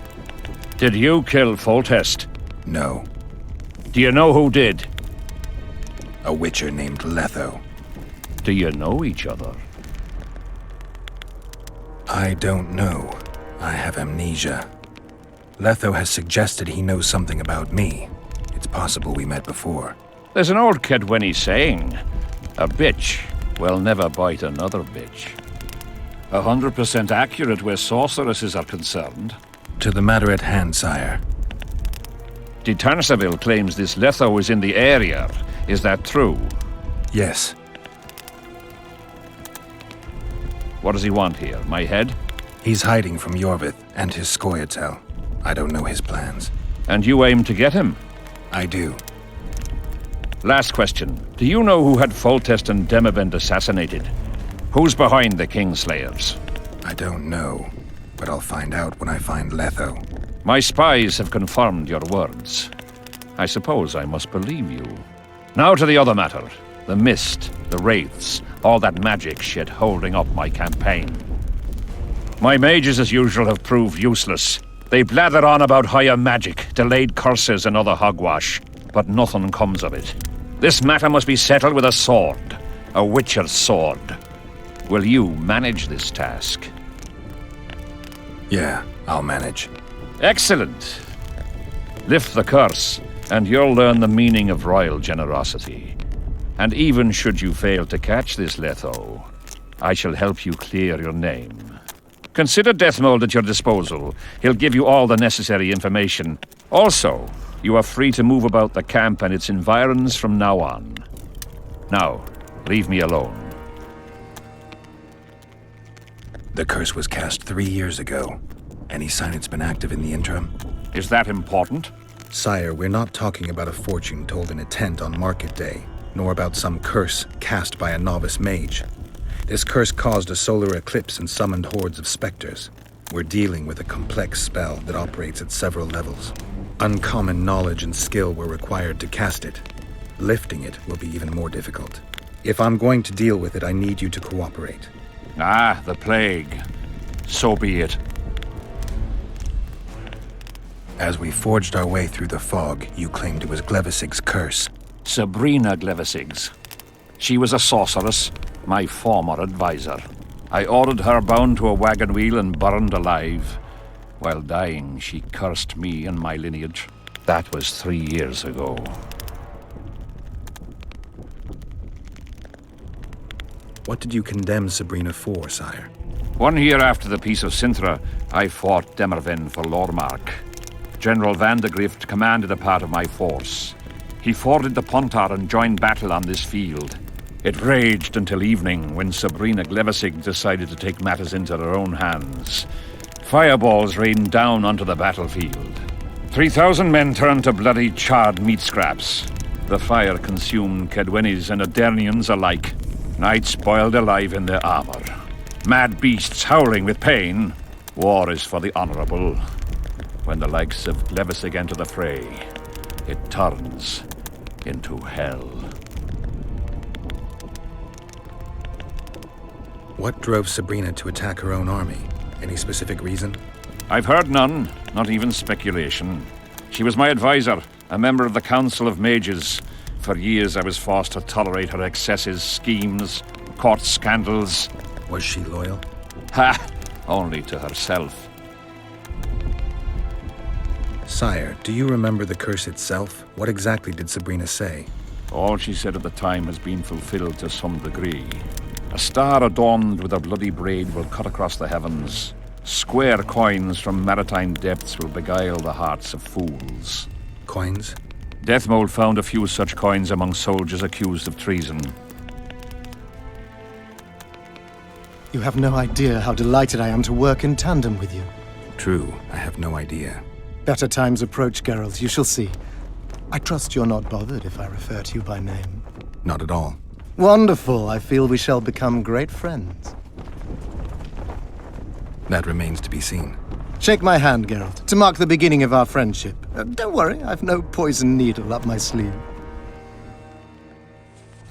Did you kill Foltest? No. Do you know who did? A witcher named Letho. Do you know each other? I don't know. I have amnesia. Letho has suggested he knows something about me. It's possible we met before. There's an old Kedweni saying, a bitch will never bite another bitch. 100% accurate where sorceresses are concerned. To the matter at hand, sire. De Tanseville claims this Letho is in the area. Is that true? Yes. What does he want here? My head? He's hiding from Yorvith and his Scoia'tael. I don't know his plans. And you aim to get him? I do. Last question. Do you know who had Foltest and Demavend assassinated? Who's behind the Kingslayers? I don't know, but I'll find out when I find Letho. My spies have confirmed your words. I suppose I must believe you. Now to the other matter. The mist, the wraiths, all that magic shit holding up my campaign. My mages, as usual, have proved useless. They blather on about higher magic, delayed curses and other hogwash, but nothing comes of it. This matter must be settled with a sword. A witcher's sword. Will you manage this task? Yeah, I'll manage. Excellent. Lift the curse, and you'll learn the meaning of royal generosity. And even should you fail to catch this Letho, I shall help you clear your name. Consider Deathmold at your disposal. He'll give you all the necessary information. Also, you are free to move about the camp and its environs from now on. Now, leave me alone. The curse was cast 3 years ago. Any sign it's been active in the interim? Is that important? Sire, we're not talking about a fortune told in a tent on market day, nor about some curse cast by a novice mage. This curse caused a solar eclipse and summoned hordes of specters. We're dealing with a complex spell that operates at several levels. Uncommon knowledge and skill were required to cast it. Lifting it will be even more difficult. If I'm going to deal with it, I need you to cooperate. Ah, the plague. So be it. As we forged our way through the fog, you claimed it was Glevisig's curse. Sabrina Glevisig's. She was a sorceress, my former advisor. I ordered her bound to a wagon wheel and burned alive. While dying, she cursed me and my lineage. That was 3 years ago. What did you condemn Sabrina for, sire? 1 year after the Peace of Sintra, I fought Demerven for Lormark. General Van de Grift commanded a part of my force. He forded the Pontar and joined battle on this field. It raged until evening, when Sabrina Glevisig decided to take matters into her own hands. Fireballs rained down onto the battlefield. 3,000 men turned to bloody, charred meat scraps. The fire consumed Kedwenis and Adernians alike. Knights boiled alive in their armor. Mad beasts howling with pain. War is for the honorable. When the likes of Glevisig enter the fray, it turns into hell. What drove Sabrina to attack her own army? Any specific reason? I've heard none, not even speculation. She was my advisor, a member of the Council of Mages. For years I was forced to tolerate her excesses, schemes, court scandals. Was she loyal? Ha! Only to herself. Sire, do you remember the curse itself? What exactly did Sabrina say? All she said at the time has been fulfilled to some degree. A star adorned with a bloody braid will cut across the heavens. Square coins from maritime depths will beguile the hearts of fools. Coins? Deathmold found a few such coins among soldiers accused of treason. You have no idea how delighted I am to work in tandem with you. True, I have no idea. Better times approach, Geralt, you shall see. I trust you're not bothered if I refer to you by name. Not at all. Wonderful, I feel we shall become great friends. That remains to be seen. Shake my hand, Geralt, to mark the beginning of our friendship. Don't worry, I've no poison needle up my sleeve.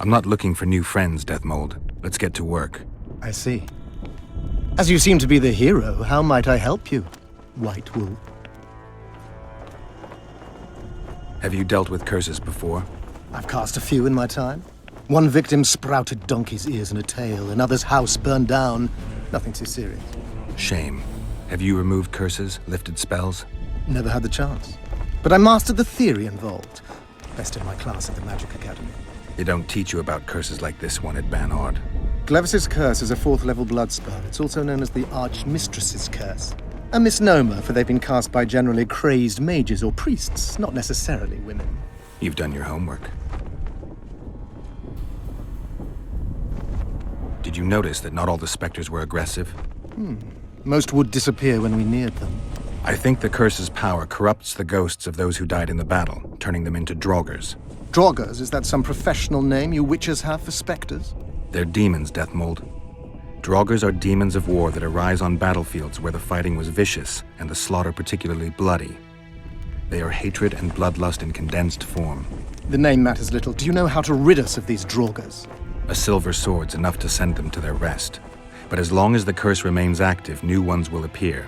I'm not looking for new friends, Deathmold. Let's get to work. I see. As you seem to be the hero, how might I help you, White Wolf? Have you dealt with curses before? I've cast a few in my time. One victim sprouted donkey's ears and a tail, another's house burned down. Nothing too serious. Shame. Have you removed curses, lifted spells? Never had the chance. But I mastered the theory involved. Best in my class at the Magic Academy. They don't teach you about curses like this one at Banhard. Glevis's curse is a 4th level blood spell. It's also known as the Archmistress's curse. A misnomer, for they've been cast by generally crazed mages or priests, not necessarily women. You've done your homework. Did you notice that not all the specters were aggressive? Most would disappear when we neared them. I think the curse's power corrupts the ghosts of those who died in the battle, turning them into Draugrs. Draugrs? Is that some professional name you witches have for specters? They're demons, Deathmold. Draugrs are demons of war that arise on battlefields where the fighting was vicious and the slaughter particularly bloody. They are hatred and bloodlust in condensed form. The name matters little. Do you know how to rid us of these Draugrs? A silver sword's enough to send them to their rest. But as long as the curse remains active, new ones will appear.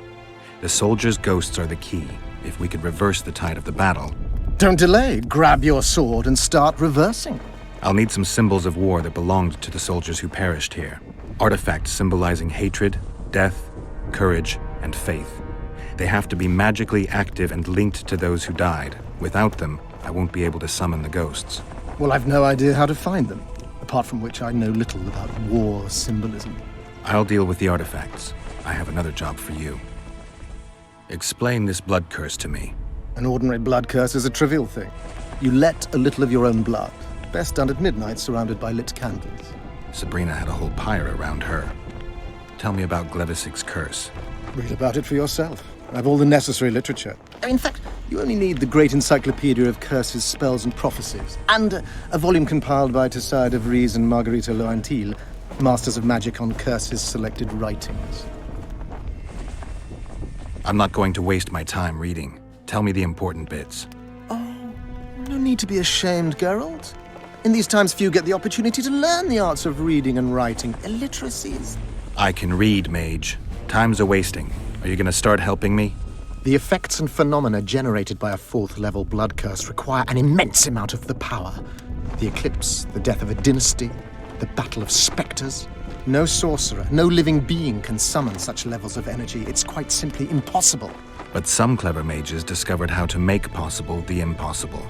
The soldiers' ghosts are the key. If we could reverse the tide of the battle... Don't delay. Grab your sword and start reversing. I'll need some symbols of war that belonged to the soldiers who perished here. Artifacts symbolizing hatred, death, courage, and faith. They have to be magically active and linked to those who died. Without them, I won't be able to summon the ghosts. Well, I've no idea how to find them. Apart from which I know little about war symbolism. I'll deal with the artifacts. I have another job for you. Explain this blood curse to me. An ordinary blood curse is a trivial thing. You let a little of your own blood. Best done at midnight, surrounded by lit candles. Sabrina had a whole pyre around her. Tell me about Glevisig's curse. Read about it for yourself. I have all the necessary literature. In fact, you only need the Great Encyclopedia of Curses, Spells, and Prophecies, and a volume compiled by Tessard de Vries and Margarita Loantil, Masters of Magic on Curses Selected Writings. I'm not going to waste my time reading. Tell me the important bits. Oh, no need to be ashamed, Geralt. In these times, few get the opportunity to learn the arts of reading and writing. Illiteracy is... I can read, mage. Time's a wasting. Are you gonna start helping me? The effects and phenomena generated by a 4th-level blood curse require an immense amount of the power. The eclipse, the death of a dynasty, the battle of specters. No sorcerer, no living being can summon such levels of energy. It's quite simply impossible. But some clever mages discovered how to make possible the impossible.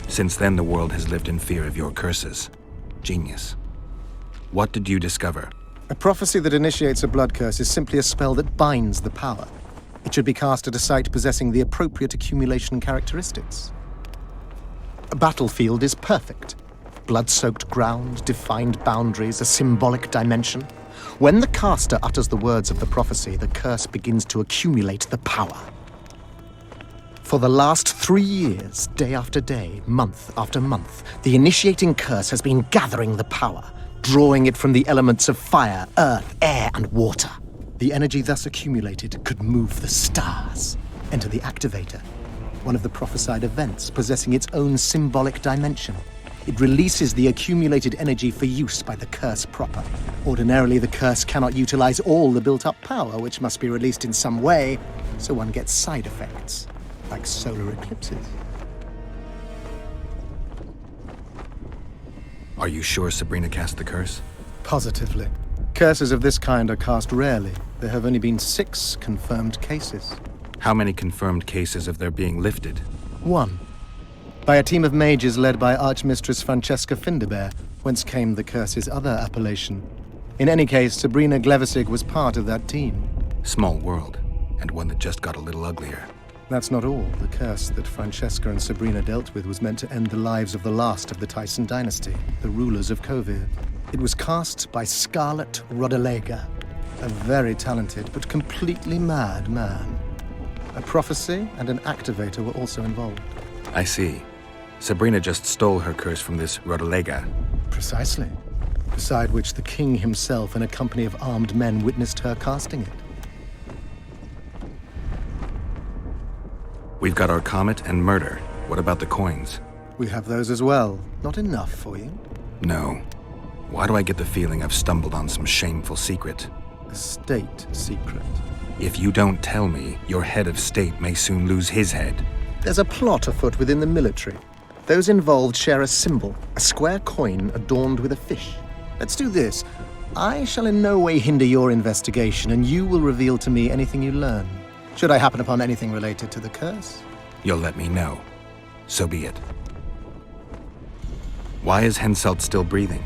Since then, the world has lived in fear of your curses. Genius. What did you discover? A prophecy that initiates a blood curse is simply a spell that binds the power. It should be cast at a site possessing the appropriate accumulation characteristics. A battlefield is perfect. Blood-soaked ground, defined boundaries, a symbolic dimension. When the caster utters the words of the prophecy, the curse begins to accumulate the power. For the last 3 years, day after day, month after month, the initiating curse has been gathering the power, drawing it from the elements of fire, earth, air, and water. The energy thus accumulated could move the stars. Enter the activator, one of the prophesied events possessing its own symbolic dimension. It releases the accumulated energy for use by the curse proper. Ordinarily, the curse cannot utilize all the built-up power, which must be released in some way, so one gets side effects, like solar eclipses. Are you sure Sabrina cast the curse? Positively. Curses of this kind are cast rarely. There have only been 6 confirmed cases. How many confirmed cases of their being lifted? 1. By a team of mages led by Archmistress Francesca Findabair, whence came the curse's other appellation. In any case, Sabrina Glevissig was part of that team. Small world, and one that just got a little uglier. That's not all. The curse that Francesca and Sabrina dealt with was meant to end the lives of the last of the Tyson dynasty, the rulers of Kovir. It was cast by Scarlet Rodalega, a very talented but completely mad man. A prophecy and an activator were also involved. I see. Sabrina just stole her curse from this Rodalega. Precisely. Beside which the king himself and a company of armed men witnessed her casting it. We've got our comet and murder. What about the coins? We have those as well. Not enough for you? No. Why do I get the feeling I've stumbled on some shameful secret? A state secret. If you don't tell me, your head of state may soon lose his head. There's a plot afoot within the military. Those involved share a symbol, a square coin adorned with a fish. Let's do this. I shall in no way hinder your investigation, and you will reveal to me anything you learn. Should I happen upon anything related to the curse? You'll let me know. So be it. Why is Henselt still breathing?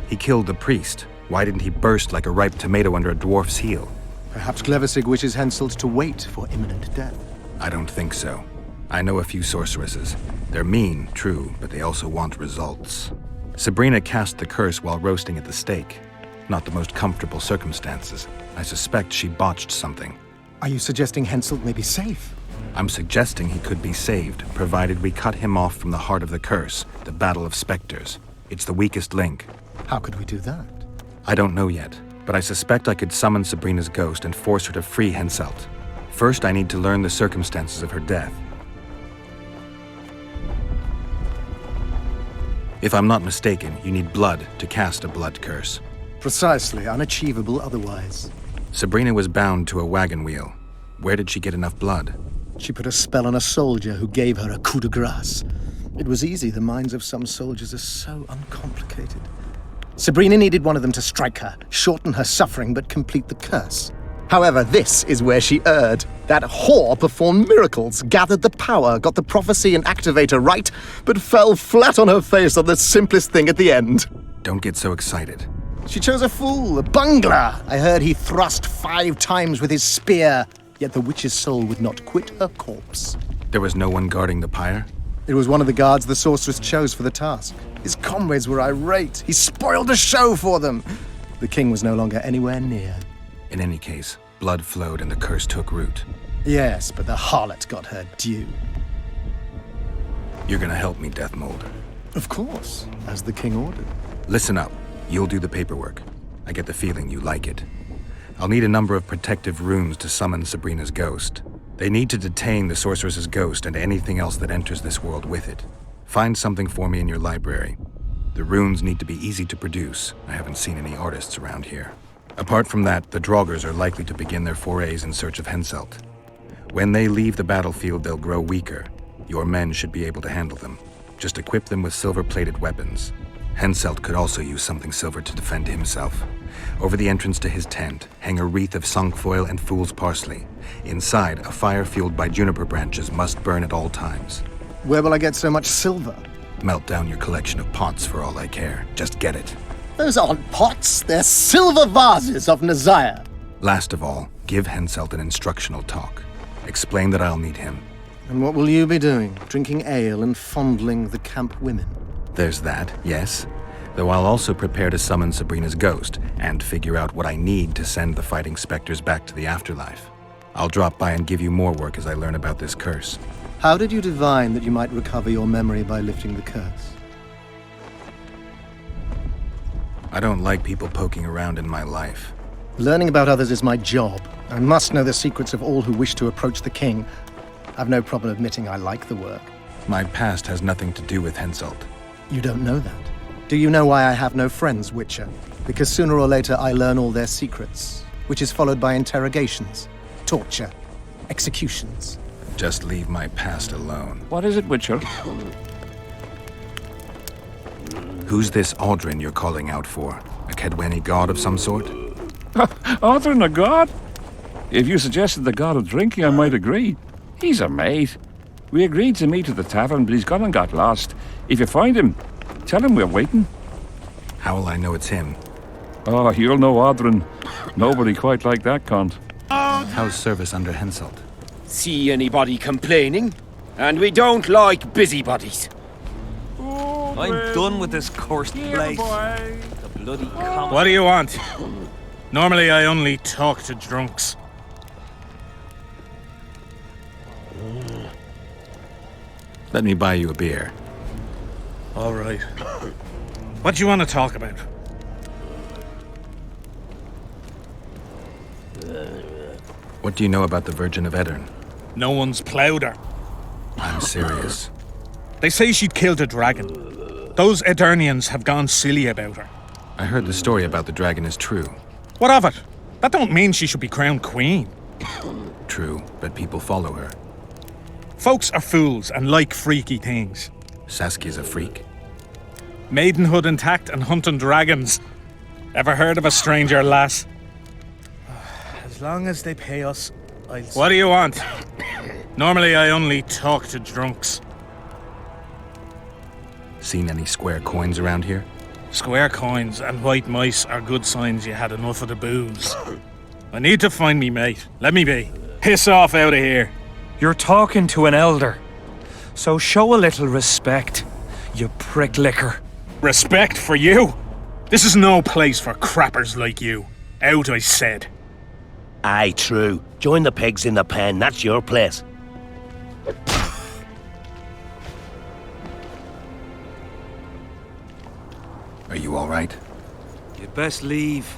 He killed the priest. Why didn't he burst like a ripe tomato under a dwarf's heel? Perhaps Glevissig wishes Henselt to wait for imminent death. I don't think so. I know a few sorceresses. They're mean, true, but they also want results. Sabrina cast the curse while roasting at the stake. Not the most comfortable circumstances. I suspect she botched something. Are you suggesting Henselt may be safe? I'm suggesting he could be saved, provided we cut him off from the heart of the curse, the Battle of Specters. It's the weakest link. How could we do that? I don't know yet, but I suspect I could summon Sabrina's ghost and force her to free Henselt. First, I need to learn the circumstances of her death. If I'm not mistaken, you need blood to cast a blood curse. Precisely, unachievable otherwise. Sabrina was bound to a wagon wheel. Where did she get enough blood? She put a spell on a soldier who gave her a coup de grace. It was easy. The minds of some soldiers are so uncomplicated. Sabrina needed one of them to strike her, shorten her suffering, but complete the curse. However, this is where she erred. That whore performed miracles, gathered the power, got the prophecy and activator right, but fell flat on her face on the simplest thing at the end. Don't get so excited. She chose a fool, a bungler. I heard he thrust 5 times with his spear, yet the witch's soul would not quit her corpse. There was no one guarding the pyre? It was one of the guards the sorceress chose for the task. His comrades were irate. He spoiled the show for them. The king was no longer anywhere near. In any case, blood flowed and the curse took root. Yes, but the harlot got her due. You're gonna help me, Deathmold. Of course, as the king ordered. Listen up. You'll do the paperwork. I get the feeling you like it. I'll need a number of protective runes to summon Sabrina's ghost. They need to detain the sorceress's ghost and anything else that enters this world with it. Find something for me in your library. The runes need to be easy to produce. I haven't seen any artists around here. Apart from that, the Draugrs are likely to begin their forays in search of Henselt. When they leave the battlefield, they'll grow weaker. Your men should be able to handle them. Just equip them with silver-plated weapons. Henselt could also use something silver to defend himself. Over the entrance to his tent, hang a wreath of cinquefoil and fool's parsley. Inside, a fire fueled by juniper branches must burn at all times. Where will I get so much silver? Melt down your collection of pots for all I care. Just get it. Those aren't pots, they're silver vases of Nazaya. Last of all, give Henselt an instructional talk. Explain that I'll need him. And what will you be doing? Drinking ale and fondling the camp women? There's that, yes. Though I'll also prepare to summon Sabrina's ghost and figure out what I need to send the fighting specters back to the afterlife. I'll drop by and give you more work as I learn about this curse. How did you divine that you might recover your memory by lifting the curse? I don't like people poking around in my life. Learning about others is my job. I must know the secrets of all who wish to approach the king. I've no problem admitting I like the work. My past has nothing to do with Henselt. You don't know that. Do you know why I have no friends, Witcher? Because sooner or later I learn all their secrets, which is followed by interrogations, torture, executions. Just leave my past alone. What is it, Witcher? Who's this Aldrin you're calling out for? A Kedweni god of some sort? Aldrin, a god? If you suggested the god of drinking, I might agree. He's a mate. We agreed to meet at the tavern, but he's gone and got lost. If you find him, tell him we're waiting. How will I know it's him? Oh, you'll know Aldrin. Nobody quite like that cunt. How's service under Henselt? See anybody complaining? And we don't like busybodies. I'm done with this cursed place. The bloody What do you want? Normally I only talk to drunks. Let me buy you a beer. All right. What do you want to talk about? What do you know about the Virgin of Aedirn? No one's ploughed her. I'm serious. They say she'd killed a dragon. Those Aedirnians have gone silly about her. I heard the story about the dragon is true. What of it? That don't mean she should be crowned queen. True, but people follow her. Folks are fools and like freaky things. Saskia's a freak. Maidenhood intact and hunting dragons. Ever heard of a stranger lass? As long as they pay us, I'll... What do you want? Normally I only talk to drunks. Seen any square coins around here? Square coins and white mice are good signs you had enough of the booze. I need to find me mate. Let me be. Piss off out of here. You're talking to an elder, so show a little respect, you pricklicker. Respect for you? This is no place for crappers like you. Out, I said. Aye, true. Join the pigs in the pen, that's your place. Are you all right? You'd best leave.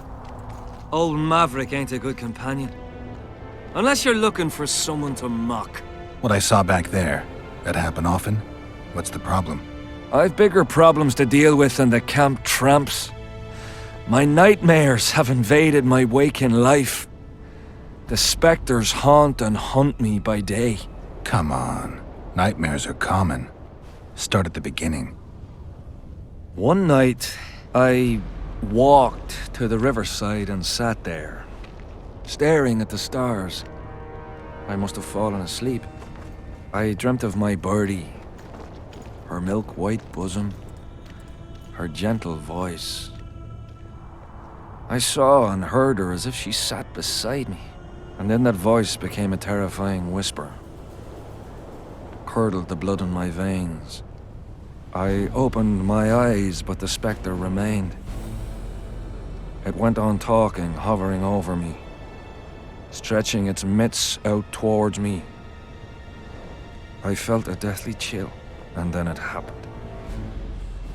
Old Maverick ain't a good companion. Unless you're looking for someone to mock. What I saw back there, that happen often? What's the problem? I've bigger problems to deal with than the camp tramps. My nightmares have invaded my waking life. The specters haunt and hunt me by day. Come on. Nightmares are common. Start at the beginning. One night, I walked to the riverside and sat there, staring at the stars. I must have fallen asleep. I dreamt of my birdie, her milk-white bosom, her gentle voice. I saw and heard her as if she sat beside me, and then that voice became a terrifying whisper. Curdled the blood in my veins. I opened my eyes, but the spectre remained. It went on talking, hovering over me, stretching its mitts out towards me. I felt a deathly chill, and then it happened.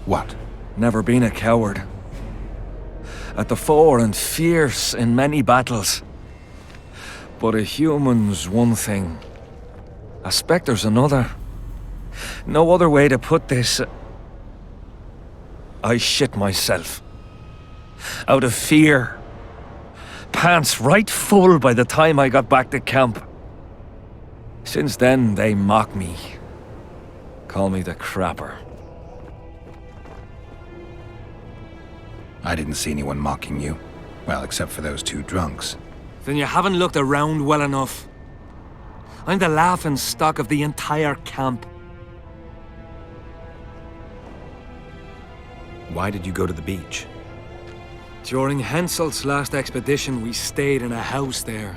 What? Never been a coward. At the fore and fierce in many battles. But a human's one thing. A spectre's another. No other way to put this. I shit myself. Out of fear. Pants right full by the time I got back to camp. Since then, they mock me. Call me the Crapper. I didn't see anyone mocking you. Well, except for those two drunks. Then you haven't looked around well enough. I'm the laughing stock of the entire camp. Why did you go to the beach? During Henselt's last expedition, we stayed in a house there.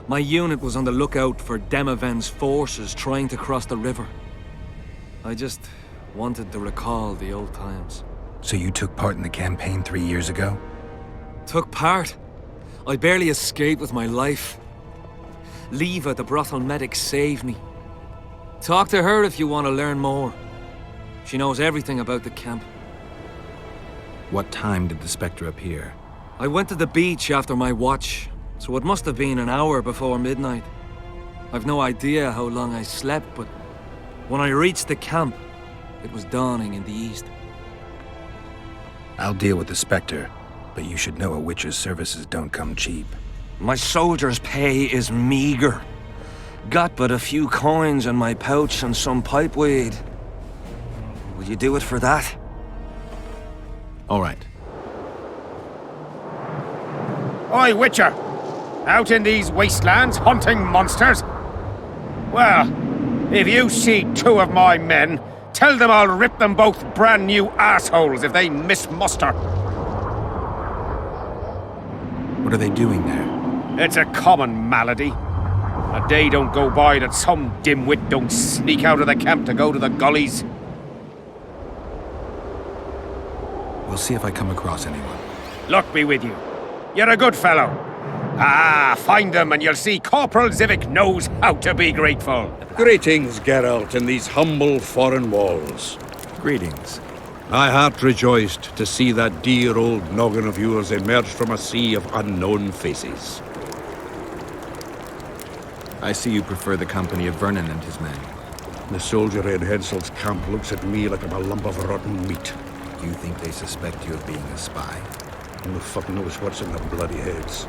My unit was on the lookout for Demoven's forces trying to cross the river. I just wanted to recall the old times. So you took part in the campaign 3 years ago? Took part? I barely escaped with my life. Leva, the brothel medic, saved me. Talk to her if you want to learn more. She knows everything about the camp. What time did the Spectre appear? I went to the beach after my watch, so it must have been an hour before midnight. I've no idea how long I slept, but when I reached the camp, it was dawning in the east. I'll deal with the Spectre, but you should know a witch's services don't come cheap. My soldier's pay is meager. Got but a few coins in my pouch and some pipeweed. Will you do it for that? All right. Oi, Witcher! Out in these wastelands hunting monsters? Well, if you see two of my men, tell them I'll rip them both brand new assholes if they miss muster. What are they doing there? It's a common malady. A day don't go by that some dimwit don't sneak out of the camp to go to the gullies. We'll see if I come across anyone. Luck be with you. You're a good fellow. Ah, find them and you'll see Corporal Zivik knows how to be grateful. Greetings, Geralt, in these humble foreign walls. Greetings. My heart rejoiced to see that dear old noggin of yours emerge from a sea of unknown faces. I see you prefer the company of Vernon and his men. The soldier in Henselt's camp looks at me like I'm a lump of rotten meat. Do you think they suspect you of being a spy? Who the fuck knows what's in their bloody heads?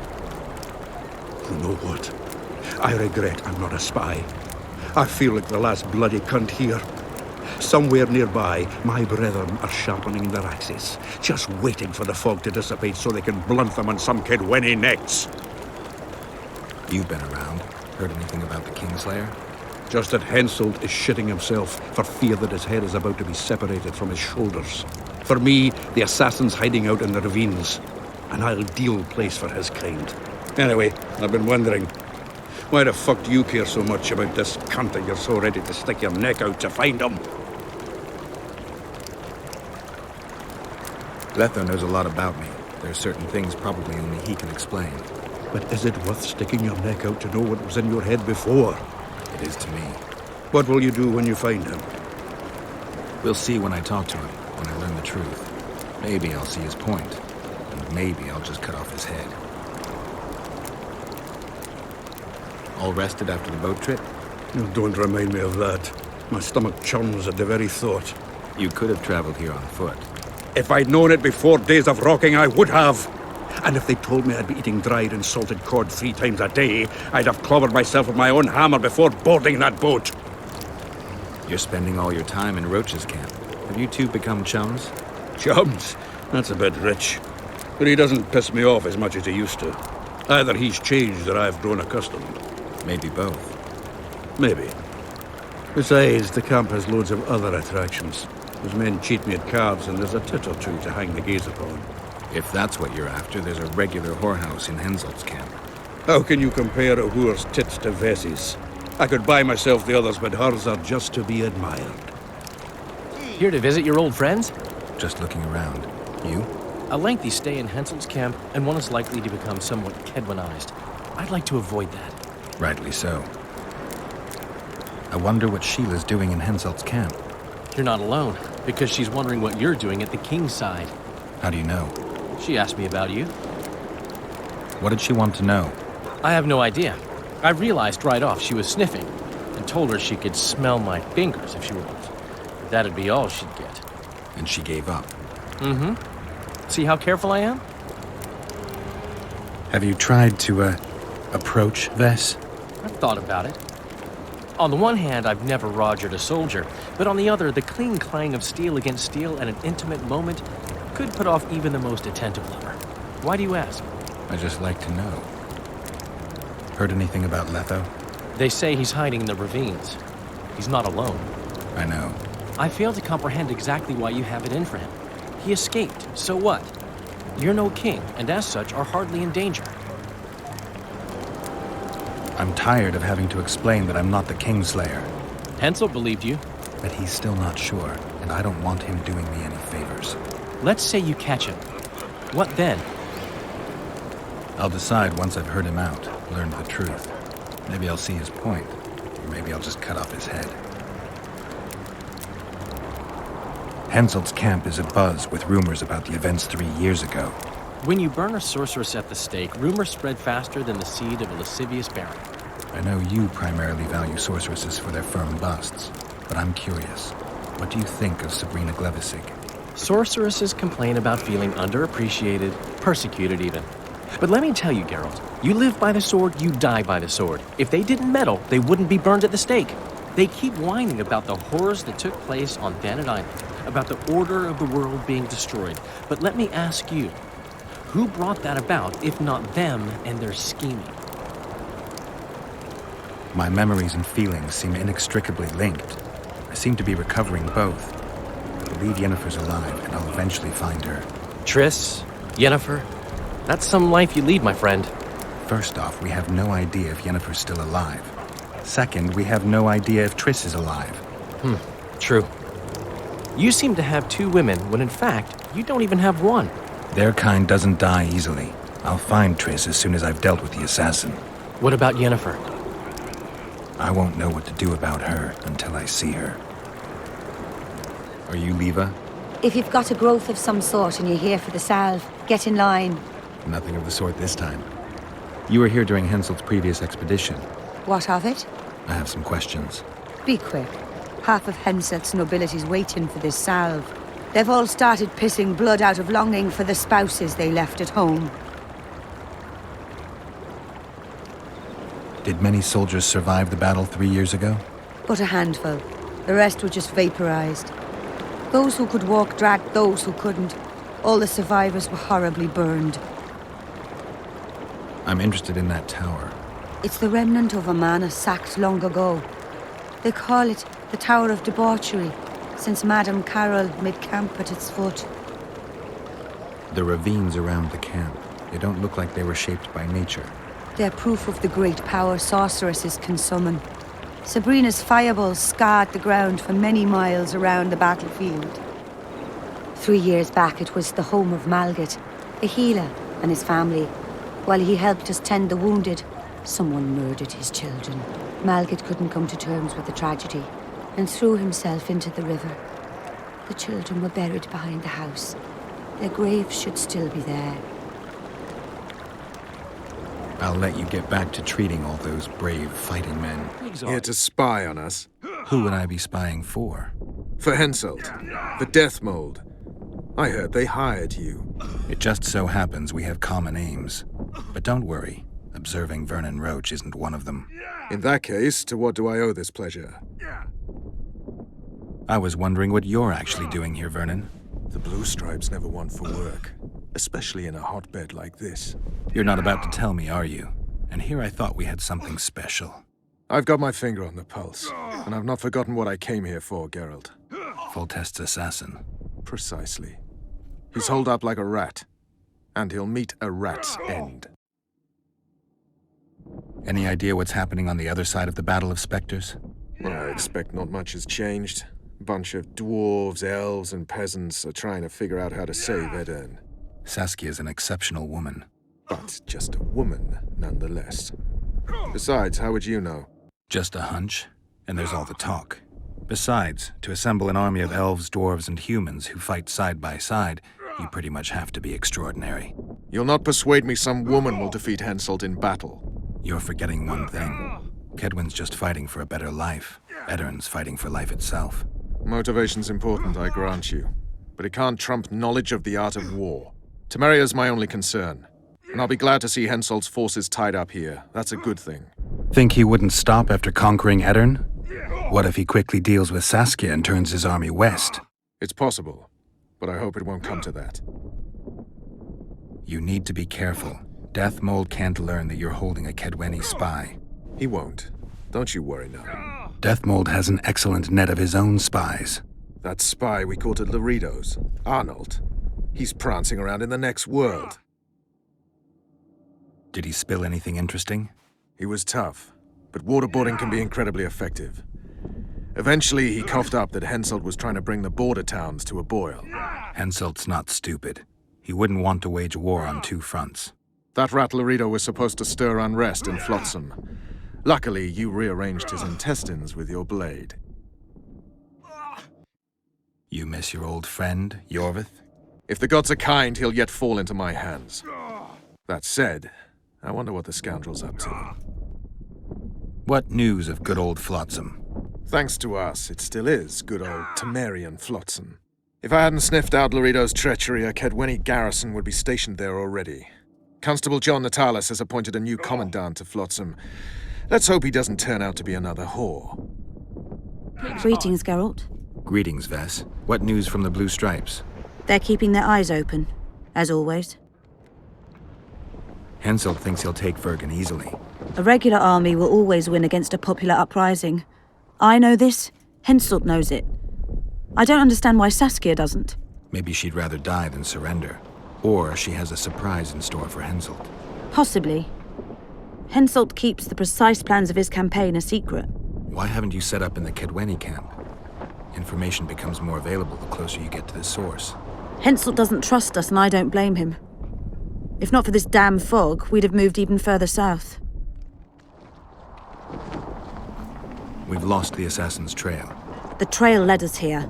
You know what? I regret I'm not a spy. I feel like the last bloody cunt here. Somewhere nearby, my brethren are sharpening their axes, just waiting for the fog to dissipate so they can blunt them on some kid when he necks. You've been around. Heard anything about the Kingslayer? Just that Henselt is shitting himself for fear that his head is about to be separated from his shoulders. For me, the assassin's hiding out in the ravines. An ideal place for his kind. Anyway, I've been wondering, why the fuck do you care so much about this cunt that you're so ready to stick your neck out to find him? Letho knows a lot about me. There are certain things probably only he can explain. But is it worth sticking your neck out to know what was in your head before? It is to me. What will you do when you find him? We'll see when I talk to him, when I learn the truth. Maybe I'll see his point, and maybe I'll just cut off his head. All rested after the boat trip? Oh, don't remind me of that. My stomach churns at the very thought. You could have traveled here on foot. If I'd known it before days of rocking, I would have. And if they told me I'd be eating dried and salted cod 3 times a day, I'd have clobbered myself with my own hammer before boarding that boat. You're spending all your time in Roach's camp. Have you two become chums? Chums? That's a bit rich. But he doesn't piss me off as much as he used to. Either he's changed or I've grown accustomed. Maybe both. Maybe. Besides, the camp has loads of other attractions. His men cheat me at cards, and there's a tit or two to hang the gaze upon. If that's what you're after, there's a regular whorehouse in Henselt's camp. How can you compare a whore's tits to Vessi's? I could buy myself the others, but hers are just to be admired. Here to visit your old friends? Just looking around. You? A lengthy stay in Henselt's camp, and one is likely to become somewhat Kedwanized. I'd like to avoid that. Rightly so. I wonder what Sheila's doing in Henselt's camp. You're not alone, because she's wondering what you're doing at the king's side. How do you know? She asked me about you. What did she want to know? I have no idea. I realized right off she was sniffing, and told her she could smell my fingers if she wants. That'd be all she'd get. And she gave up. Mm-hmm. See how careful I am? Have you tried to, approach Vess? I've thought about it. On the one hand, I've never rogered a soldier, but on the other, the clean clang of steel against steel at an intimate moment could put off even the most attentive lover. Why do you ask? I just like to know. Heard anything about Letho? They say he's hiding in the ravines. He's not alone. I know. I fail to comprehend exactly why you have it in for him. He escaped, so what? You're no king, and as such are hardly in danger. I'm tired of having to explain that I'm not the Kingslayer. Hensel believed you. But he's still not sure, and I don't want him doing me any favors. Let's say you catch him. What then? I'll decide once I've heard him out, learned the truth. Maybe I'll see his point, or maybe I'll just cut off his head. Henselt's camp is abuzz with rumors about the events 3 years ago. When you burn a sorceress at the stake, rumors spread faster than the seed of a lascivious baron. I know you primarily value sorceresses for their firm busts, but I'm curious. What do you think of Sabrina Glevisig? Sorceresses complain about feeling underappreciated, persecuted even. But let me tell you, Geralt, you live by the sword, you die by the sword. If they didn't meddle, they wouldn't be burned at the stake. They keep whining about the horrors that took place on Thanet Island, about the order of the world being destroyed. But let me ask you, who brought that about, if not them and their scheming? My memories and feelings seem inextricably linked. I seem to be recovering both. I believe Yennefer's alive, and I'll eventually find her. Triss, Yennefer, that's some life you lead, my friend. First off, we have no idea if Yennefer's still alive. Second, we have no idea if Triss is alive. True. You seem to have 2 women, when in fact, you don't even have one. Their kind doesn't die easily. I'll find Triss as soon as I've dealt with the assassin. What about Yennefer? I won't know what to do about her until I see her. Are you Leva? If you've got a growth of some sort and you're here for the salve, get in line. Nothing of the sort this time. You were here during Henselt's previous expedition. What of it? I have some questions. Be quick. Half of Henselt's nobility's waiting for this salve. They've all started pissing blood out of longing for the spouses they left at home. Did many soldiers survive the battle 3 years ago? But a handful. The rest were just vaporized. Those who could walk dragged those who couldn't. All the survivors were horribly burned. I'm interested in that tower. It's the remnant of a manor sacked long ago. They call it the Tower of Debauchery, since Madame Carol made camp at its foot. The ravines around the camp, they don't look like they were shaped by nature. They're proof of the great power sorceresses can summon. Sabrina's fireballs scarred the ground for many miles around the battlefield. 3 years back, it was the home of Malgat, a healer, and his family. While he helped us tend the wounded, someone murdered his children. Malgat couldn't come to terms with the tragedy and threw himself into the river. The children were buried behind the house. Their graves should still be there. I'll let you get back to treating all those brave fighting men. Here to spy on us. Who would I be spying for? For Henselt, the Death Mold. I heard they hired you. It just so happens we have common aims. But don't worry, observing Vernon Roach isn't one of them. In that case, to what do I owe this pleasure? I was wondering what you're actually doing here, Vernon. The Blue Stripes never want for work, especially in a hotbed like this. You're not about to tell me, are you? And here I thought we had something special. I've got my finger on the pulse, and I've not forgotten what I came here for, Geralt. Foltest's assassin. Precisely. He's holed up like a rat, and he'll meet a rat's end. Any idea what's happening on the other side of the Battle of Spectres? I expect not much has changed. A bunch of dwarves, elves, and peasants are trying to figure out how to save Edirne. Saskia's an exceptional woman. But just a woman, nonetheless. Besides, how would you know? Just a hunch, and there's all the talk. Besides, to assemble an army of elves, dwarves, and humans who fight side by side, you pretty much have to be extraordinary. You'll not persuade me some woman will defeat Henselt in battle. You're forgetting one thing. Kedwin's just fighting for a better life. Edirne's fighting for life itself. Motivation's important, I grant you. but it can't trump knowledge of the art of war. Temeria's my only concern, and I'll be glad to see Henselt's forces tied up here. That's a good thing. Think he wouldn't stop after conquering Edirn? What if he quickly deals with Saskia and turns his army west? It's possible, but I hope it won't come to that. You need to be careful. Deathmold can't learn that you're holding a Kaedweni spy. He won't. Don't you worry now. Deathmold has an excellent net of his own spies. That spy we caught at Lorido's, Arnold. He's prancing around in the next world. Did he spill anything interesting? He was tough, but waterboarding can be incredibly effective. Eventually, he coughed up that Henselt was trying to bring the border towns to a boil. Henselt's not stupid. He wouldn't want to wage war on two fronts. That rat Lorido was supposed to stir unrest in Flotsam. Luckily, you rearranged his intestines with your blade. You miss your old friend, Yorvith? If the gods are kind, he'll yet fall into my hands. That said, I wonder what the scoundrel's up to. What news of good old Flotsam? Thanks to us, it still is good old Temerian Flotsam. If I hadn't sniffed out Lorido's treachery, a Kaedweni garrison would be stationed there already. Constable John Natalis has appointed a new commandant to Flotsam. Let's hope he doesn't turn out to be another whore. Greetings, Geralt. Greetings, Vess. What news from the Blue Stripes? They're keeping their eyes open, as always. Henselt thinks he'll take Vergen easily. A regular army will always win against a popular uprising. I know this, Henselt knows it. I don't understand why Saskia doesn't. Maybe she'd rather die than surrender. Or she has a surprise in store for Henselt. Possibly. Henselt keeps the precise plans of his campaign a secret. Why haven't you set up in the Kaedweni camp? Information becomes more available the closer you get to the source. Henselt doesn't trust us, and I don't blame him. If not for this damn fog, we'd have moved even further south. We've lost the assassin's trail. The trail led us here.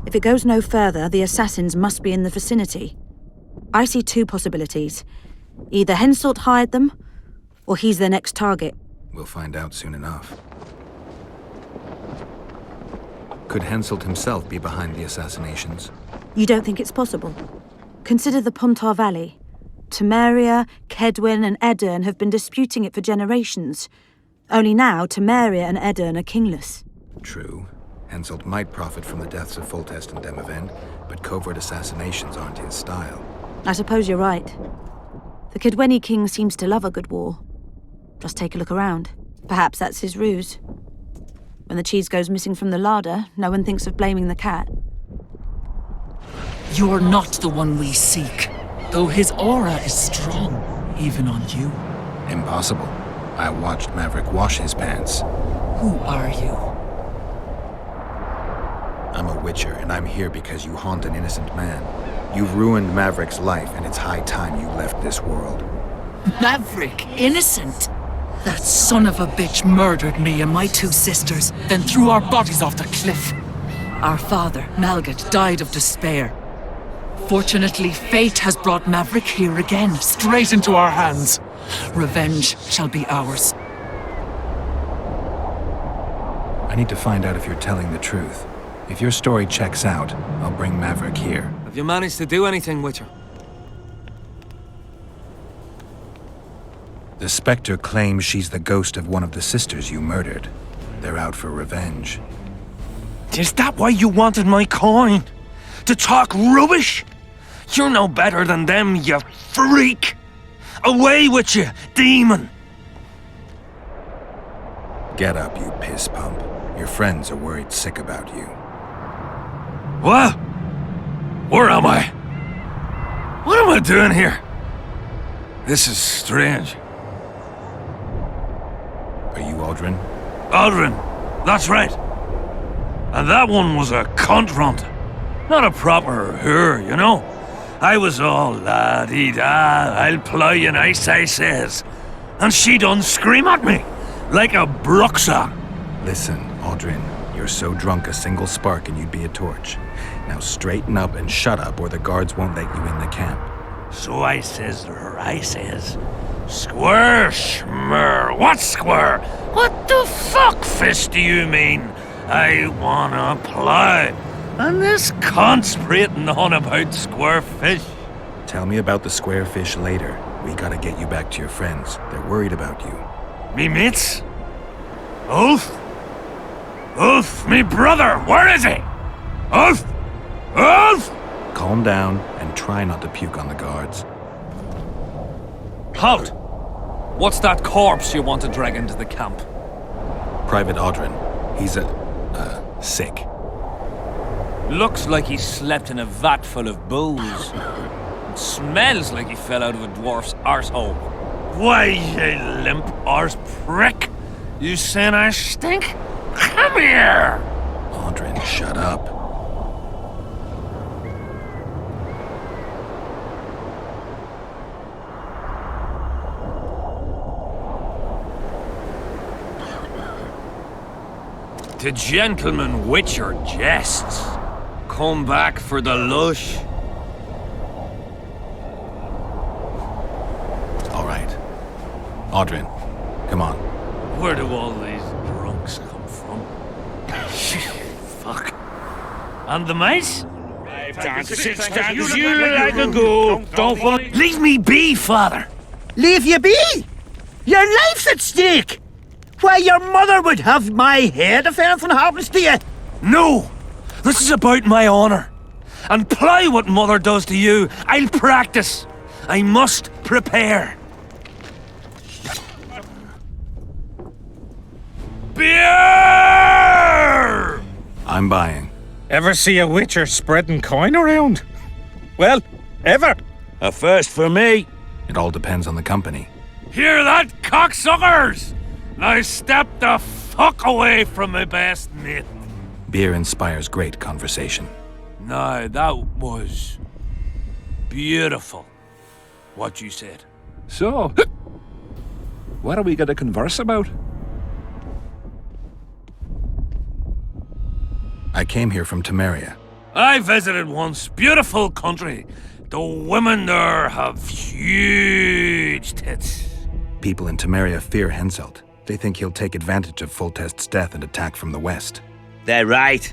If it goes no further, the assassins must be in the vicinity. I see two possibilities. Either Henselt hired them, or he's their next target. We'll find out soon enough. Could Henselt himself be behind the assassinations? You don't think it's possible? Consider the Pontar Valley. Temeria, Kaedwen, and Edirn have been disputing it for generations. Only now, Temeria and Edirn are kingless. True. Henselt might profit from the deaths of Foltest and Demavend, but covert assassinations aren't his style. I suppose you're right. The Kaedweni king seems to love a good war. Just take a look around. Perhaps that's his ruse. When the cheese goes missing from the larder, no one thinks of blaming the cat. You're not the one we seek, though his aura is strong, even on you. Impossible. I watched Maverick wash his pants. Who are you? I'm a Witcher, and I'm here because you haunt an innocent man. You've ruined Maverick's life, and it's high time you left this world. Maverick, innocent? That son of a bitch murdered me and my two sisters, then threw our bodies off the cliff. Our father, Malgat, died of despair. Fortunately, fate has brought Maverick here again, straight into our hands. Revenge shall be ours. I need to find out if you're telling the truth. If your story checks out, I'll bring Maverick here. Have you managed to do anything, Witcher? The Spectre claims she's the ghost of one of the sisters you murdered. They're out for revenge. Is that why you wanted my coin? To talk rubbish? You're no better than them, you freak! Away with you, demon! Get up, you piss pump. Your friends are worried sick about you. What? Where am I? What am I doing here? This is strange. Are you Aldrin? Aldrin, that's right. And that one was a cunt runt. Not a proper her, you know. I was all la-dee-da, I'll ply you nice, I says. And she done scream at me, like a bruxa. Listen, Aldrin, you're so drunk a single spark and you'd be a torch. Now straighten up and shut up or the guards won't let you in the camp. So I says to her, Square, schmer, what square? What the fuck, fist, do you mean? I wanna play. And this cunt's prating on about square fish. Tell me about the square fish later. We gotta get you back to your friends. They're worried about you. Me mates? Ulf? Ulf, me brother, where is he? Ulf! Ulf! Calm down and try not to puke on the guards. Halt! What's that corpse you want to drag into the camp? Private Audrin. He's sick. Looks like he slept in a vat full of booze. It smells like he fell out of a dwarf's arsehole. Why, you limp arse prick! You saying I stink? Come here! Audrin, shut up. The gentleman witcher jests. Come back for the lush. All right. Audrin, come on. Where do all these drunks come from? Fuck. And the mice? You like a go. Don't fall. Leave me be, father. Leave you be? Your life's at stake! Why, your mother would have my head if anything happens to you! No! This is about my honor. And ply what mother does to you, I'll practice. I must prepare. Beer! I'm buying. Ever see a witcher spreading coin around? Well, ever. A first for me. It all depends on the company. Hear that, cocksuckers? Now step the fuck away from my best mate. Beer inspires great conversation. No, that was beautiful, what you said. So, what are we going to converse about? I came here from Temeria. I visited once. Beautiful country. The women there have huge tits. People in Temeria fear Henselt. They think he'll take advantage of Foltest's death and attack from the west. They're right.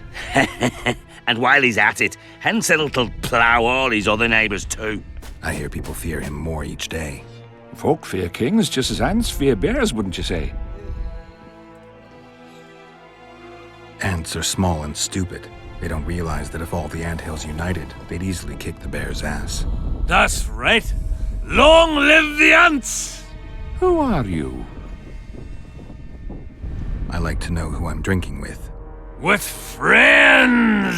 And while he's at it, Henselt'll plough all his other neighbours too. I hear people fear him more each day. Folk fear kings just as ants fear bears, wouldn't you say? Ants are small and stupid. They don't realize that if all the anthills united, they'd easily kick the bear's ass. That's right. Long live the ants! Who are you? I like to know who I'm drinking with. With friends!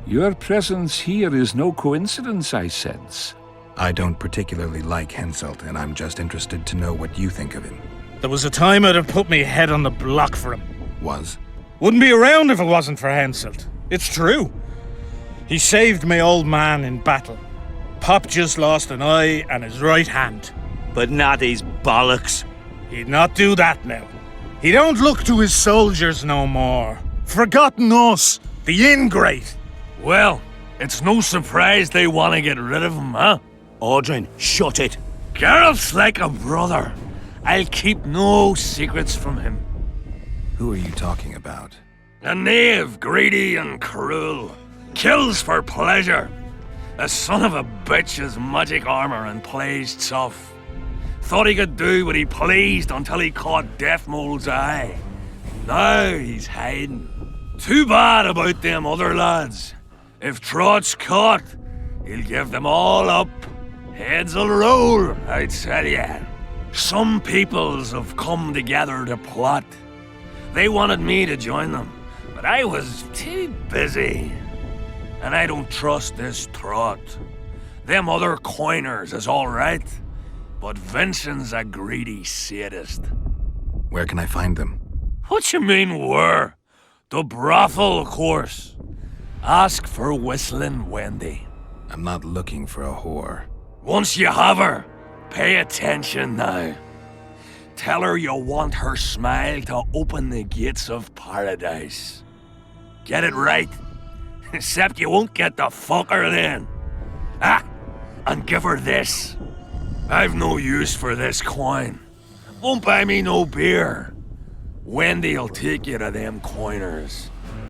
Your presence here is no coincidence, I sense. I don't particularly like Henselt, and I'm just interested to know what you think of him. There was a time I'd have put me head on the block for him. Was? Wouldn't be around if it wasn't for Henselt. It's true. He saved my old man in battle. Pop just lost an eye and his right hand. But not his bollocks. He'd not do that now. He don't look to his soldiers no more. Forgotten us, the ingrate. Well, it's no surprise they want to get rid of him, huh? Audrin, shut it. Geralt's like a brother. I'll keep no secrets from him. Who are you talking about? A knave, greedy and cruel. Kills for pleasure. A son of a bitch has magic armor and plays tough. Thought he could do what he pleased until he caught Deathmold's eye. Now he's hiding. Too bad about them other lads. If Trott's caught, he'll give them all up. Heads'll roll, I tell ya. Some peoples have come together to plot. They wanted me to join them, but I was too busy. And I don't trust this Trott. Them other coiners is all right, but Vincent's a greedy sadist. Where can I find them? What you mean, where? The brothel, of course. Ask for Whistling Wendy. I'm not looking for a whore. Once you have her, pay attention now. Tell her you want her smile to open the gates of paradise. Get it right? Except you won't get the fucker then. Ah, and give her this. I've no use for this coin. Won't buy me no beer. Wendy'll take you to them coiners.